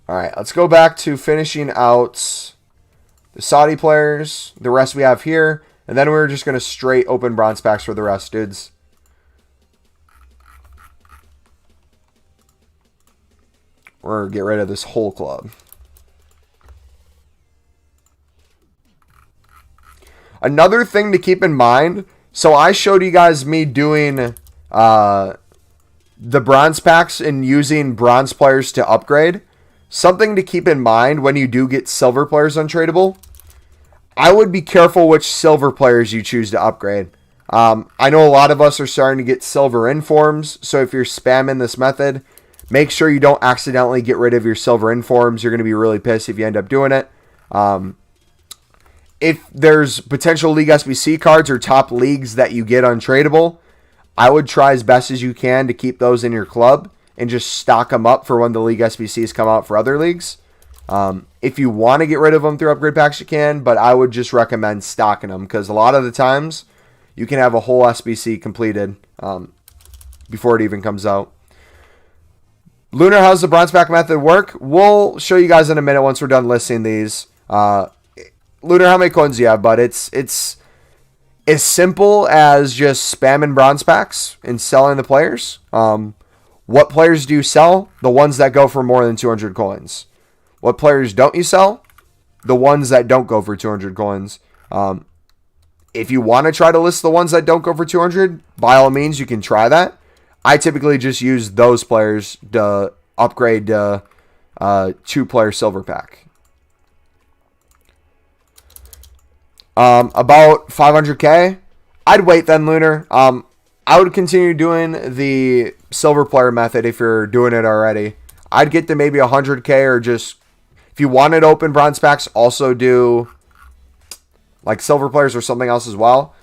All right, let's go back to finishing out the Saudi players. The rest we have here, and then we're just gonna straight open bronze packs for the rest, dudes. We're gonna get rid of this whole club. Another thing to keep in mind, so I showed you guys me doing the bronze packs and using bronze players to upgrade. Something to keep in mind when you do get silver players untradeable, I would be careful which silver players you choose to upgrade. I know a lot of us are starting to get silver informs, so if you're spamming this method, make sure you don't accidentally get rid of your silver informs. You're going to be really pissed if you end up doing it. If there's potential League SBC cards or top leagues that you get untradeable, I would try as best as you can to keep those in your club and just stock them up for when the League SBCs come out for other leagues. If you want to get rid of them through upgrade packs, you can, but I would just recommend stocking them because a lot of the times you can have a whole SBC completed before it even comes out. Lunar, how's the bronze pack method work? We'll show you guys in a minute once we're done listing these. Lunar, how many coins do you have, bud? It's as simple as just spamming bronze packs and selling the players. What players do you sell? The ones that go for more than 200 coins. What players don't you sell? The ones that don't go for 200 coins. If you want to try to list the ones that don't go for 200, by all means, you can try that. I typically just use those players to upgrade to 2-player silver pack. About 500k. I'd wait then, Lunar. I would continue doing the silver player method if you're doing it already. I'd get to maybe 100k, or just, if you wanted open bronze packs, also do like silver players or something else as well.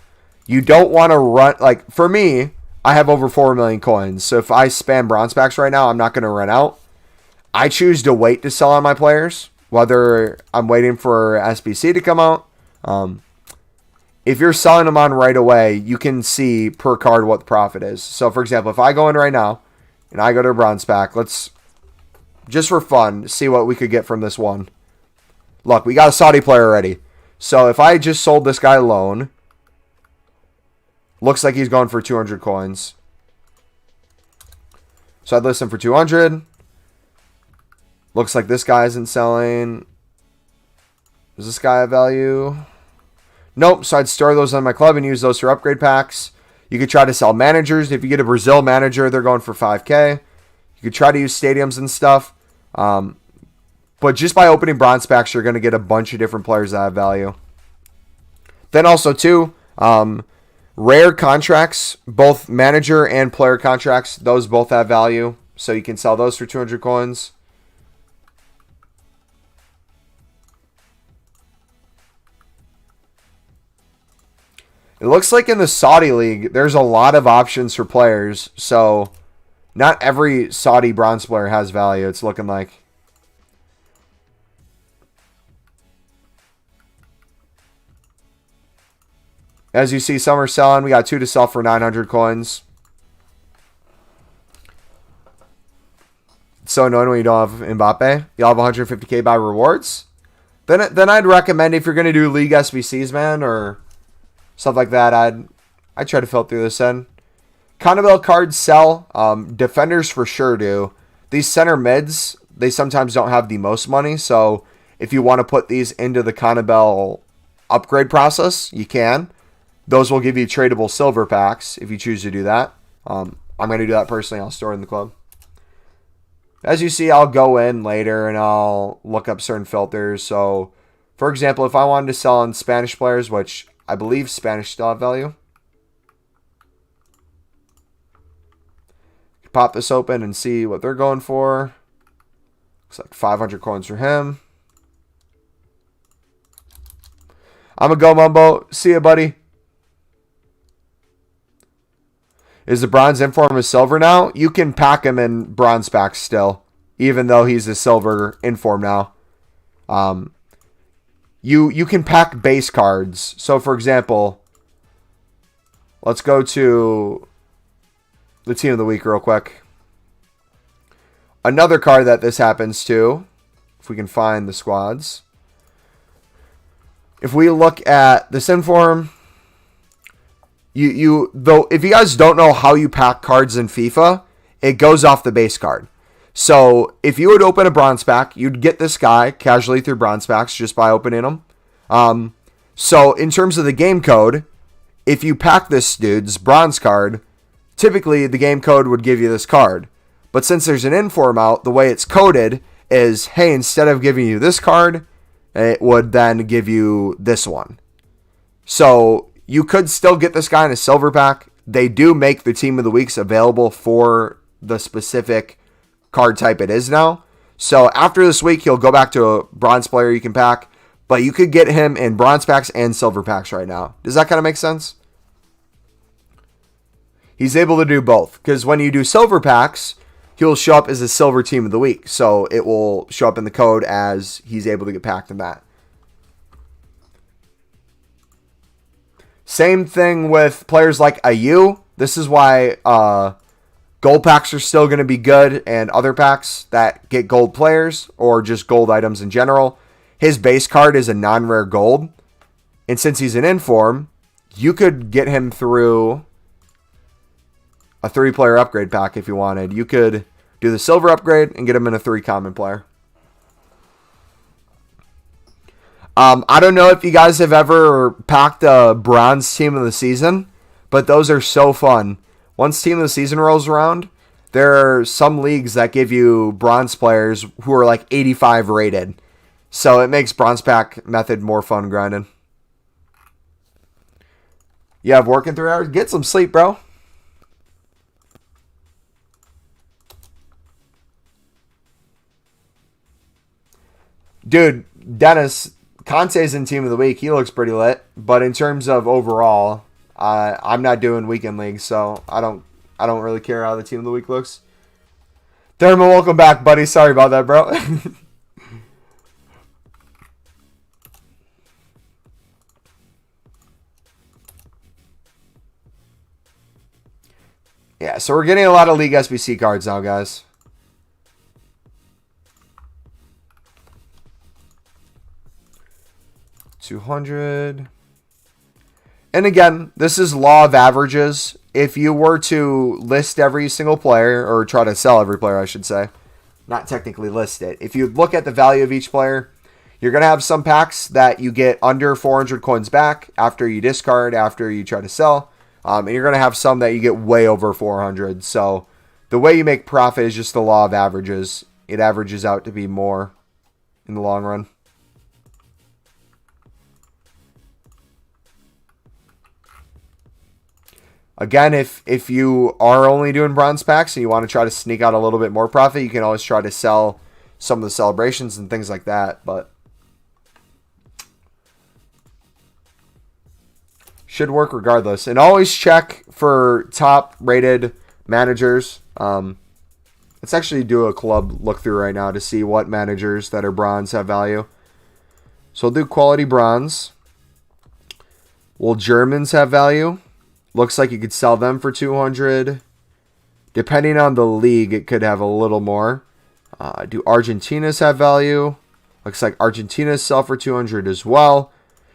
You don't want to run, like for me, I have over 4 million coins. So if I spam bronze packs right now, I'm not going to run out. I choose to wait to sell on my players, whether I'm waiting for SBC to come out. If you're selling them on right away, you can see per card what the profit is. So, for example, if I go in right now and I go to a bronze pack, let's, just for fun, see what we could get from this one. Look, we got a Saudi player already. So, if I just sold this guy loan, looks like he's going for 200 coins. So, I'd list him for 200. Looks like this guy isn't selling. Does this guy have value? Nope, so I'd store those on my club and use those for upgrade packs. You could try to sell managers. If you get a Brazil manager, they're going for 5k. You could try to use stadiums and stuff. But just by opening bronze packs, you're going to get a bunch of different players that have value. Then also, too, rare contracts, both manager and player contracts, those both have value. So you can sell those for 200 coins. It looks like in the Saudi League, there's a lot of options for players. So, not every Saudi bronze player has value, it's looking like. As you see, some are selling. We got 2 to sell for 900 coins. It's so annoying when you don't have Mbappe. You'll have 150k by rewards. Then I'd recommend, if you're going to do League SBCs, man, or stuff like that, I'd try to filter through this in. Conabel cards sell. Defenders for sure do. These center mids, they sometimes don't have the most money. So if you want to put these into the Conabel upgrade process, you can. Those will give you tradable silver packs if you choose to do that. I'm going to do that personally. I'll store it in the club. As you see, I'll go in later and I'll look up certain filters. So, for example, if I wanted to sell on Spanish players, which I believe Spanish still have value. Pop this open and see what they're going for. Looks like 500 coins for him. I'm going to go, Mumbo. See ya, buddy. is the bronze inform a silver now? You can pack him in bronze packs still, even though he's a silver inform now. You can pack base cards. So, for example, let's go to the team of the week real quick. Another card that this happens to, if we can find the squads. If we look at this inform, though, if you guys don't know how you pack cards in FIFA, it goes off the base card. So if you would open a bronze pack, you'd get this guy casually through bronze packs just by opening them. So in terms of the game code, if you pack this dude's bronze card, typically the game code would give you this card. But since there's an inform out, the way it's coded is, hey, instead of giving you this card, it would then give you this one. So you could still get this guy in a silver pack. They do make the team of the weeks available for the specific card type it is now. So after this week, he'll go back to a bronze player you can pack. But you could get him in bronze packs and silver packs right now. Does that kind of make sense? He's able to do both. Because when you do silver packs, he'll show up as a silver team of the week. So it will show up in the code as he's able to get packed in that. Same thing with players like Ayew. This is why gold packs are still going to be good, and other packs that get gold players or just gold items in general. His base card is a non-rare gold. And since he's an inform, you could get him through a 3-player upgrade pack if you wanted. You could do the silver upgrade and get him in a 3 common player. I don't know if you guys have ever packed a bronze team of the season, but those are so fun. Once team of the season rolls around, there are some leagues that give you bronze players who are like 85 rated. So it makes bronze pack method more fun grinding. You have working 3 hours? Get some sleep, bro. Dude, Dennis, Conte's in team of the week. He looks pretty lit. But in terms of overall, I'm not doing weekend leagues, so I don't really care how the team of the week looks. Thermo, welcome back, buddy. Sorry about that, bro. Yeah, so we're getting a lot of League SBC cards now, guys. $200. And again, this is law of averages. If you were to list every single player, or try to sell every player, I should say, not technically list it. If you look at the value of each player, you're going to have some packs that you get under 400 coins back after you discard, after you try to sell. And you're going to have some that you get way over 400. So the way you make profit is just the law of averages. It averages out to be more in the long run. Again, if you are only doing bronze packs and you want to try to sneak out a little bit more profit, you can always try to sell some of the celebrations and things like that. But should work regardless. And always check for top rated managers. Let's actually do a club look through right now to see what managers that are bronze have value. So we'll do quality bronze. Will Germans have value? Looks like you could sell them for 200. Depending on the league, it could have a little more. Do Argentinas have value? Looks like Argentinas sell for 200 as well.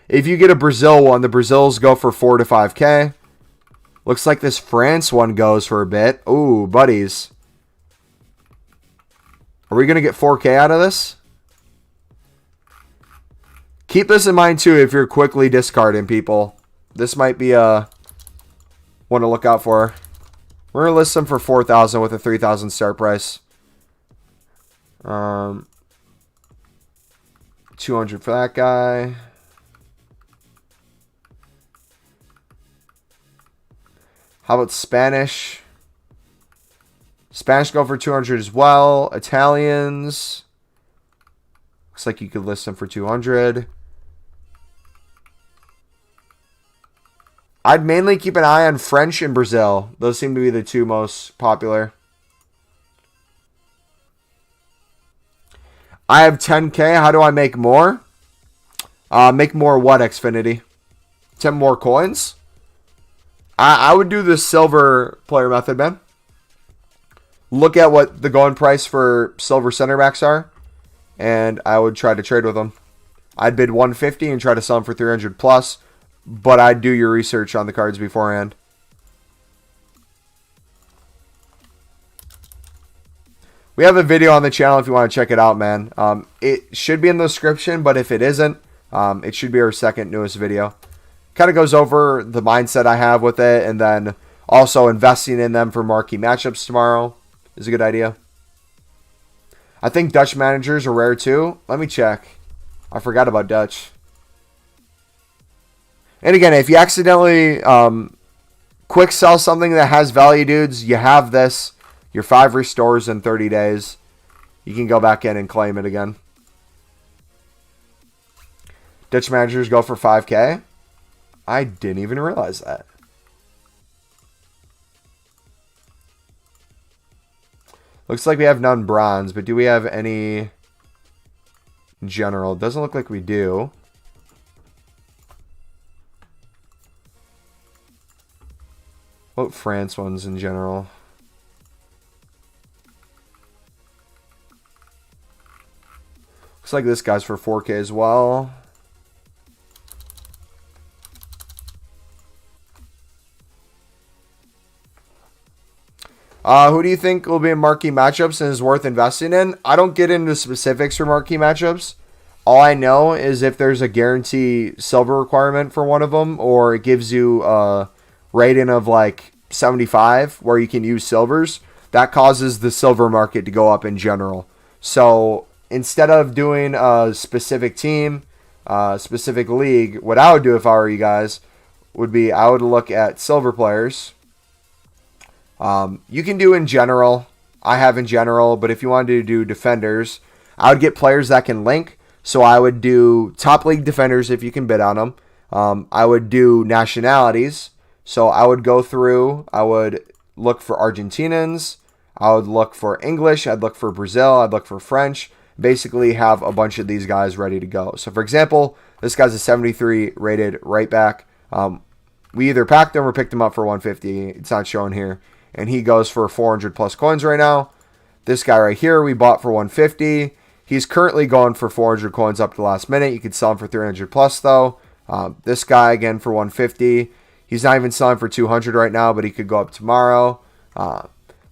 If you get a Brazil one, the Brazils go for 4 to 5K. Looks like this France one goes for a bit. Ooh, buddies. Are we going to get 4K out of this? Keep this in mind too if you're quickly discarding people. This might be a one to look out for. We're going to list them for 4,000 with a 3,000 start price. 200 for that guy. How about Spanish? Spanish go for 200 as well. Italians. Looks like you could list them for 200. I'd mainly keep an eye on French and Brazil. Those seem to be the two most popular. I have 10K. How do I make more? Make more what, Xfinity? 10 more coins? I would do the silver player method, man. Look at what the going price for silver center backs are, and I would try to trade with them. I'd bid 150 and try to sell them for 300 plus, but I'd do your research on the cards beforehand. We have a video on the channel if you want to check it out, man. It should be in the description, but if it isn't, it should be our second newest video. Kind of goes over the mindset I have with it, and then also investing in them for marquee matchups tomorrow is a good idea. I think Dutch managers are rare too. Let me check. I forgot about Dutch. And again, if you accidentally quick sell something that has value, dudes, you have this. Your 5 restores in 30 days. You can go back in and claim it again. Dutch managers go for 5K. I didn't even realize that. Looks like we have none bronze, but do we have any general? It doesn't look like we do. What France ones in general? Looks like this guy's for 4K as well. Who do you think will be in marquee matchups and is worth investing in? I don't get into specifics for marquee matchups. All I know is if there's a guarantee silver requirement for one of them, or it gives you a rating of like 75 where you can use silvers, that causes the silver market to go up in general. So instead of doing a specific team, specific league, what I would do if I were you guys would be I would look at silver players. You can do in general. I have in general, but if you wanted to do defenders, I would get players that can link. So I would do top league defenders if you can bid on them. I would do nationalities. So I would go through, I would look for Argentinians. I would look for English. I'd look for Brazil. I'd look for French. Basically have a bunch of these guys ready to go. So for example, this guy's a 73 rated right back. We either packed him or picked him up for 150. It's not shown here. And he goes for 400 plus coins right now. This guy right here we bought for 150. He's currently going for 400 coins up to the last minute. You could sell him for 300 plus though. This guy again for 150. He's not even selling for 200 right now, but he could go up tomorrow.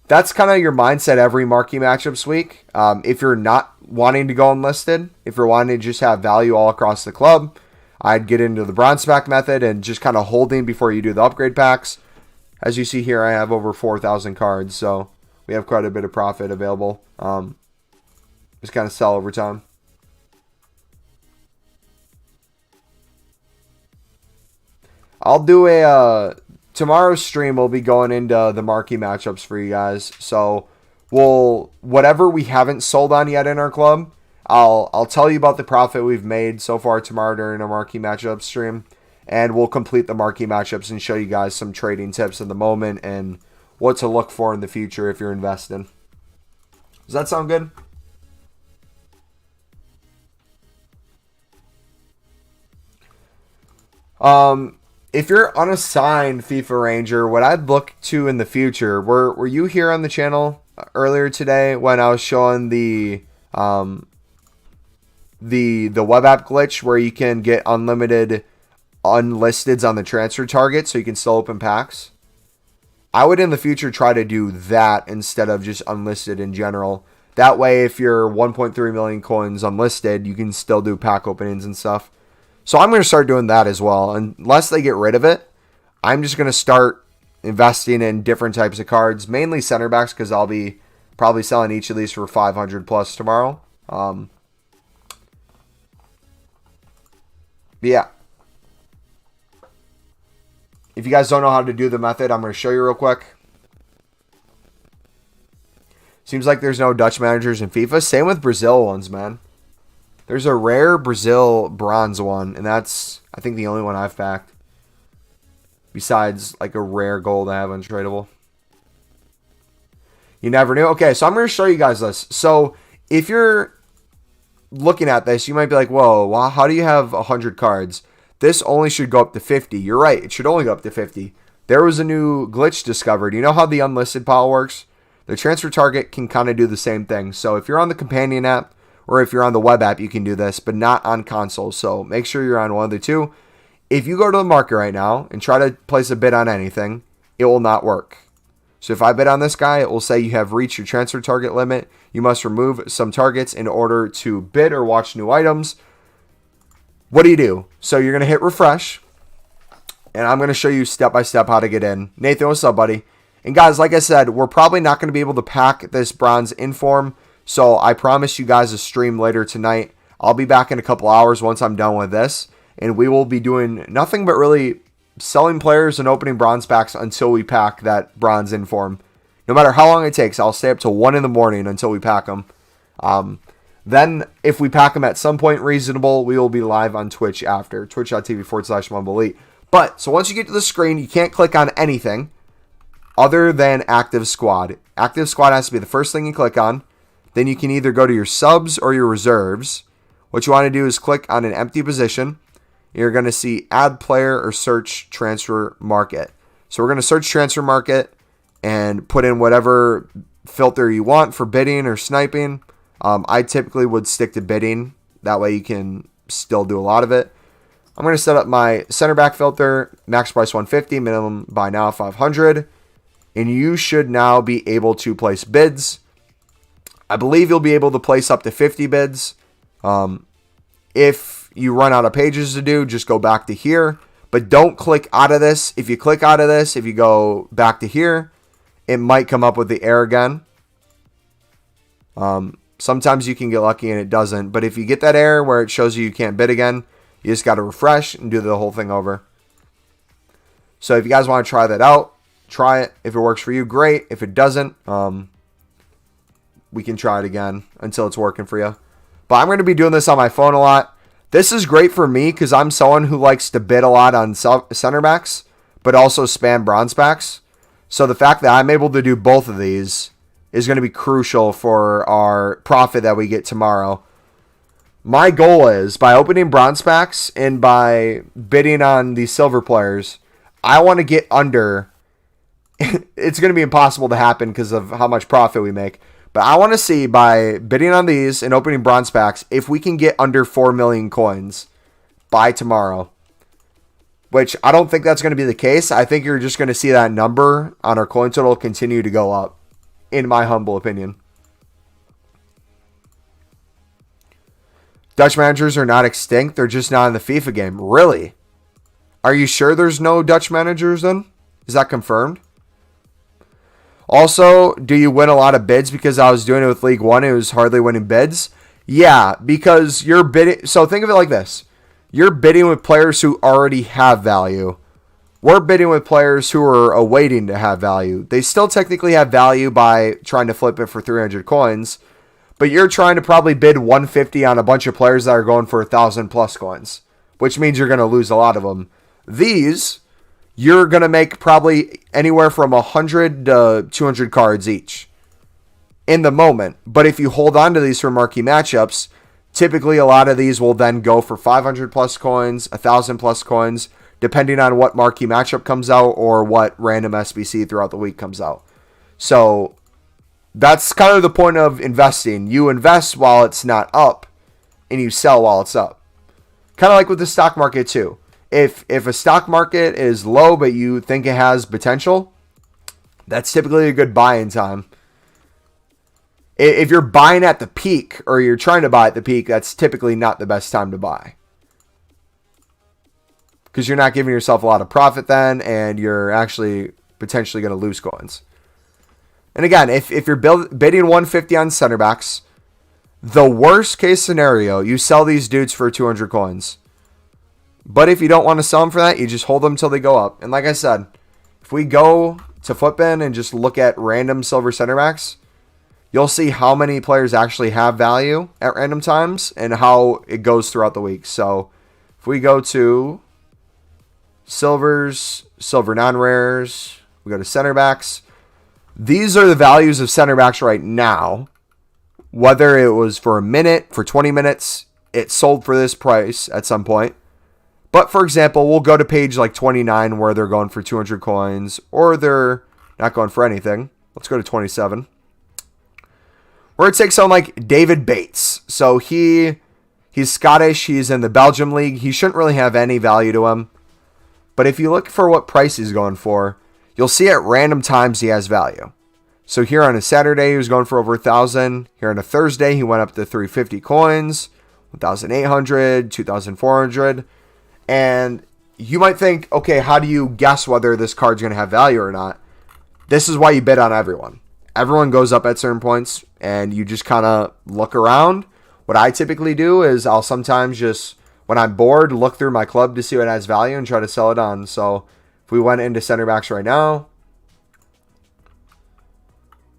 That's kind of your mindset every marquee matchups week. If you're not wanting to go unlisted, if you're wanting to just have value all across the club, I'd get into the bronze pack method and just kind of holding before you do the upgrade packs. As you see here, I have over 4,000 cards, so we have quite a bit of profit available. Just kind of sell over time. I'll do a tomorrow's stream. We'll be going into the marquee matchups for you guys. So whatever we haven't sold on yet in our club, I'll tell you about the profit we've made so far tomorrow during a marquee matchup stream. And we'll complete the marquee matchups and show you guys some trading tips in the moment and what to look for in the future if you're investing. Does that sound good? If you're unassigned FIFA Ranger, what I'd look to in the future, were you here on the channel earlier today when I was showing the web app glitch where you can get unlimited unlisteds on the transfer target so you can still open packs? I would in the future try to do that instead of just unlisted in general. That way, if you're 1.3 million coins unlisted, you can still do pack openings and stuff. So I'm going to start doing that as well. Unless they get rid of it, I'm just going to start investing in different types of cards, mainly center backs, because I'll be probably selling each of these for 500 plus tomorrow. But yeah. If you guys don't know how to do the method, I'm going to show you real quick. Seems like there's no Dutch managers in FIFA. Same with Brazil ones, man. There's a rare Brazil bronze one, and that's, I think, the only one I've packed. besides like a rare gold I have untradeable. You never knew. Okay, so I'm going to show you guys this. So if you're looking at this, you might be like, whoa, well, how do you have 100 cards? This only should go up to 50. You're right. It should only go up to 50. There was a new glitch discovered. You know how the unlisted pile works? The transfer target can kind of do the same thing. So if you're on the companion app or if you're on the web app, you can do this, but not on console. So make sure you're on one of the two. If you go to the market right now and try to place a bid on anything, it will not work. So if I bid on this guy, it will say you have reached your transfer target limit. You must remove some targets in order to bid or watch new items. What do you do? So you're going to hit refresh. And I'm going to show you step by step how to get in. Nathan, what's up, buddy? And guys, like I said, we're probably not going to be able to pack this bronze inform. So I promise you guys a stream later tonight. I'll be back in a couple hours once I'm done with this. And we will be doing nothing but really selling players and opening bronze packs until we pack that bronze inform. No matter how long it takes, I'll stay up till 1 in the morning until we pack them. Then, if we pack them at some point reasonable, we will be live on Twitch after. Twitch.tv/MumboElite. But, so once you get to the screen, you can't click on anything other than Active Squad. Active Squad has to be the first thing you click on. Then you can either go to your subs or your reserves. What you want to do is click on an empty position. You're going to see add player or search transfer market. So we're going to search transfer market and put in whatever filter you want for bidding or sniping. I typically would stick to bidding. That way you can still do a lot of it. I'm going to set up my center back filter, max price 150, minimum buy now 500. And you should now be able to place bids. I believe you'll be able to place up to 50 bids. If you run out of pages to do, just go back to here. But don't click out of this. If you click out of this, if you go back to here, it might come up with the error again. Sometimes you can get lucky and it doesn't. But if you get that error where it shows you can't bid again, you just got to refresh and do the whole thing over. So if you guys want to try that out, try it. If it works for you, great. If it doesn't, we can try it again until it's working for you. But I'm going to be doing this on my phone a lot. This is great for me because I'm someone who likes to bid a lot on center backs, but also spam bronze packs. So the fact that I'm able to do both of these is going to be crucial for our profit that we get tomorrow. My goal is, by opening bronze packs and by bidding on these silver players, I want to get under. It's going to be impossible to happen because of how much profit we make. But I want to see, by bidding on these and opening bronze packs, if we can get under 4 million coins by tomorrow. Which I don't think that's going to be the case. I think you're just going to see that number on our coin total continue to go up, in my humble opinion. Dutch managers are not extinct. They're just not in the FIFA game. Really? Are you sure there's no Dutch managers then? Is that confirmed? Also, do you win a lot of bids? Because I was doing it with League One, it was hardly winning bids. Yeah, because you're bidding. So think of it like this. You're bidding with players who already have value. We're bidding with players who are awaiting to have value. They still technically have value by trying to flip it for 300 coins. But you're trying to probably bid 150 on a bunch of players that are going for 1,000 plus coins. Which means you're going to lose a lot of them. These, you're going to make probably anywhere from 100 to 200 cards each in the moment. But if you hold on to these for marquee matchups, typically a lot of these will then go for 500 plus coins, 1,000 plus coins, depending on what marquee matchup comes out or what random SBC throughout the week comes out. So that's kind of the point of investing. You invest while it's not up, and you sell while it's up. Kind of like with the stock market too. If a stock market is low but you think it has potential, that's typically a good buying time. If you're buying at the peak or you're trying to buy at the peak, that's typically not the best time to buy. Because you're not giving yourself a lot of profit then, and you're actually potentially going to lose coins. And again, if you're bidding 150 on center backs, the worst case scenario, you sell these dudes for 200 coins. But if you don't want to sell them for that, you just hold them until they go up. And like I said, if we go to Footbin and just look at random silver center backs, you'll see how many players actually have value at random times and how it goes throughout the week. So if we go to silvers, silver non-rares. We go to center backs. These are the values of center backs right now. Whether it was for a minute, for 20 minutes, it sold for this price at some point. But for example, we'll go to page like 29 where they're going for 200 coins, or they're not going for anything. Let's go to 27. Where it takes someone like David Bates. So he's Scottish. He's in the Belgium league. He shouldn't really have any value to him. But if you look for what price he's going for, you'll see at random times he has value. So here on a Saturday, he was going for over 1,000. Here on a Thursday, he went up to 350 coins, 1,800, 2,400. And you might think, okay, how do you guess whether this card's going to have value or not? This is why you bid on everyone. Everyone goes up at certain points, and you just kind of look around. What I typically do is I'll sometimes just, when I'm bored, look through my club to see what has value and try to sell it on. So if we went into center backs right now,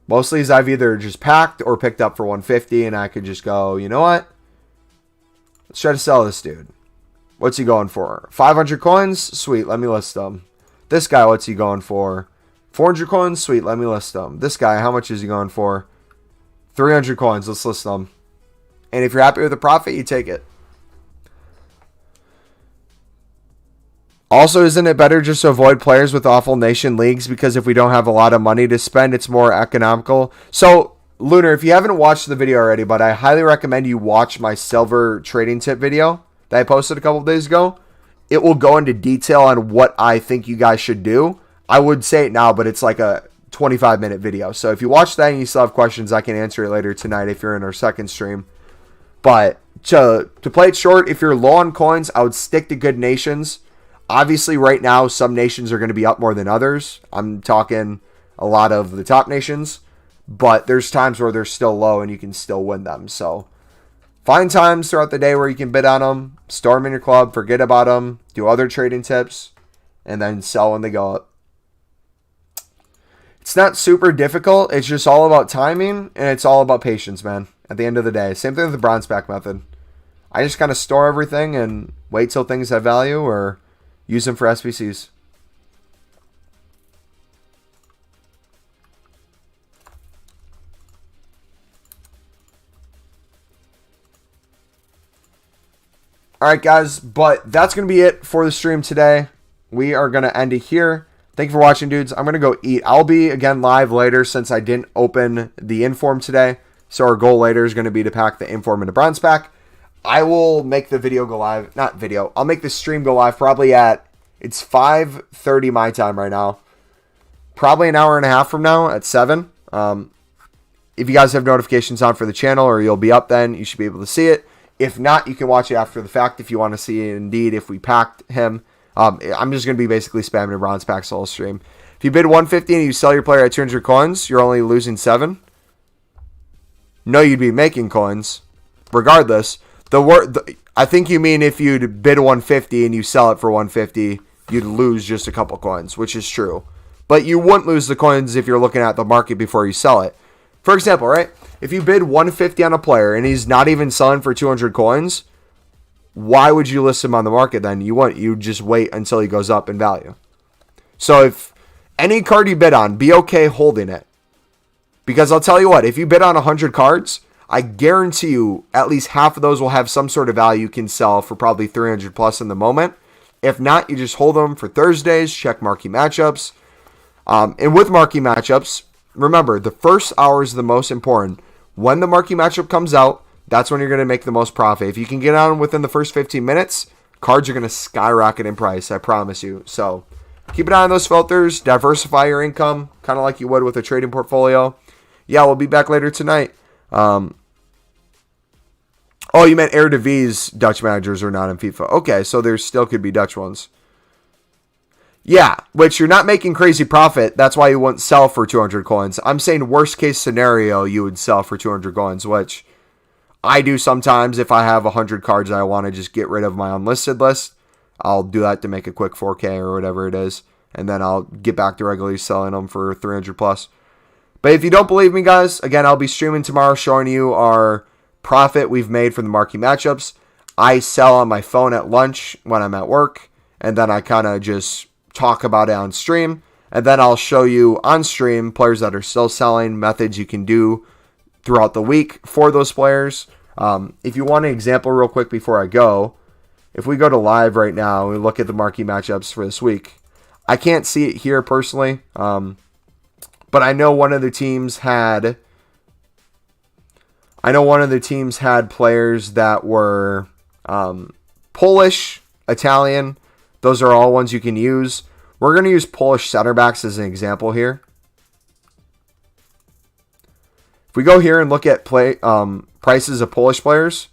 most of these I've either just packed or picked up for 150, and I could just go, you know what? Let's try to sell this dude. What's he going for? 500 coins? Sweet, let me list them. This guy, what's he going for? 400 coins? Sweet, let me list them. This guy, how much is he going for? 300 coins, let's list them. And if you're happy with the profit, you take it. Also, isn't it better just to avoid players with awful nation leagues? Because if we don't have a lot of money to spend, it's more economical. So, Lunar, if you haven't watched the video already, but I highly recommend you watch my silver trading tip video that I posted a couple of days ago. It will go into detail on what I think you guys should do. I would say it now, but it's like a 25-minute video. So if you watch that and you still have questions, I can answer it later tonight if you're in our second stream. But to play it short, if you're low on coins, I would stick to good nations. Obviously, right now, some nations are going to be up more than others. I'm talking a lot of the top nations. But there's times where they're still low and you can still win them. So find times throughout the day where you can bid on them, store them in your club, forget about them, do other trading tips, and then sell when they go up. It's not super difficult. It's just all about timing, and it's all about patience, man, at the end of the day. Same thing with the bronze pack method. I just kind of store everything and wait till things have value or use them for SBCs. Alright guys, but that's going to be it for the stream today. We are going to end it here. Thank you for watching, dudes. I'm going to go eat. I'll be, again, live later since I didn't open the inform today. So our goal later is going to be to pack the inform into bronze pack. I will make the video go live. Not video. I'll make the stream go live probably at, it's 5:30 my time right now. Probably an hour and a half from now at 7. If you guys have notifications on for the channel or you'll be up then, you should be able to see it. If not, you can watch it after the fact if you want to see indeed if we packed him. I'm just going to be basically spamming a bronze pack solo stream. If you bid 150 and you sell your player at 200 coins, you're only losing 7. No, you'd be making coins. Regardless, I think you mean if you'd bid 150 and you sell it for 150, you'd lose just a couple coins, which is true. But you wouldn't lose the coins if you're looking at the market before you sell it. For example, right? If you bid 150 on a player and he's not even selling for 200 coins, why would you list him on the market then? You just wait until he goes up in value. So if any card you bid on, be okay holding it. Because I'll tell you what, if you bid on 100 cards, I guarantee you at least half of those will have some sort of value you can sell for probably 300 plus in the moment. If not, you just hold them for Thursdays, check marquee matchups. And with marquee matchups, remember, the first hour is the most important. When the marquee matchup comes out, that's when you're going to make the most profit. If you can get on within the first 15 minutes, cards are going to skyrocket in price, I promise you. So keep an eye on those filters. Diversify your income, kind of like you would with a trading portfolio. Yeah, we'll be back later tonight. Oh, you meant Eredivisie Dutch managers are not in FIFA. Okay, so there still could be Dutch ones. Yeah, which you're not making crazy profit. That's why you wouldn't sell for 200 coins. I'm saying worst case scenario, you would sell for 200 coins, which I do sometimes. If I have 100 cards I want to just get rid of my unlisted list, I'll do that to make a quick 4K or whatever it is. And then I'll get back to regularly selling them for 300 plus. But if you don't believe me, guys, again, I'll be streaming tomorrow showing you our profit we've made from the marquee matchups. I sell on my phone at lunch when I'm at work. and then I kind of just talk about it on stream. And then I'll show you on stream players that are still selling, methods you can do throughout the week for those players. If you want an example real quick before I go, if we go to live right now and we look at the marquee matchups for this week, I can't see it here personally, but I know one of the teams had players that were Polish, Italian. Those are all ones you can use. We're going to use Polish center backs as an example here. If we go here and look at prices of Polish players,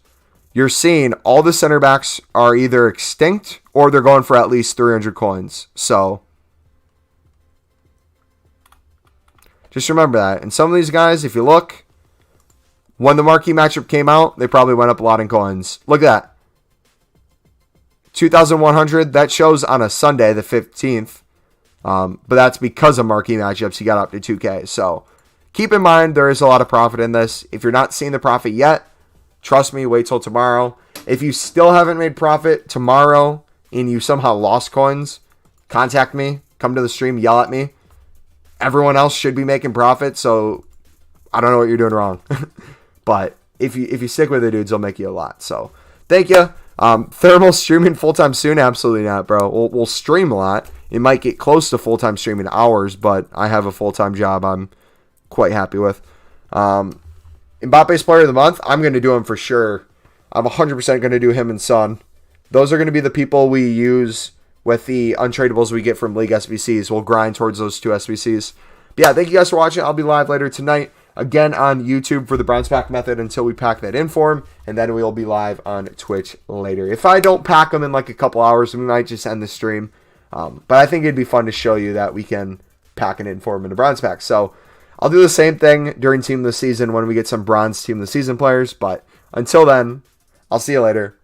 you're seeing all the center backs are either extinct or they're going for at least 300 coins. So just remember that. And some of these guys, if you look, when the marquee matchup came out, they probably went up a lot in coins. Look at that. 2,100. That shows on a Sunday, the 15th. But that's because of marquee matchups. He got up to 2K. So keep in mind, there is a lot of profit in this. If you're not seeing the profit yet, trust me, wait till tomorrow. If you still haven't made profit tomorrow and you somehow lost coins, contact me. Come to the stream, yell at me. Everyone else should be making profit, so I don't know what you're doing wrong. But if you stick with it, dudes, they'll make you a lot. So thank you. Thermal streaming full-time soon? Absolutely not, bro. We'll stream a lot. It might get close to full-time streaming hours, but I have a full-time job I'm quite happy with. Mbappe's player of the month, I'm going to do him for sure. I'm 100% going to do him and Son. Those are going to be the people we use with the untradables we get from League SBCs. We'll grind towards those 2 SBCs. But yeah, thank you guys for watching. I'll be live later tonight. Again on YouTube for the bronze pack method until we pack that in for him. And then we'll be live on Twitch later. If I don't pack them in like a couple hours, we might just end the stream. But I think it'd be fun to show you that we can pack it in for him in the bronze pack. So I'll do the same thing during Team of the Season when we get some bronze Team of the Season players. But until then, I'll see you later.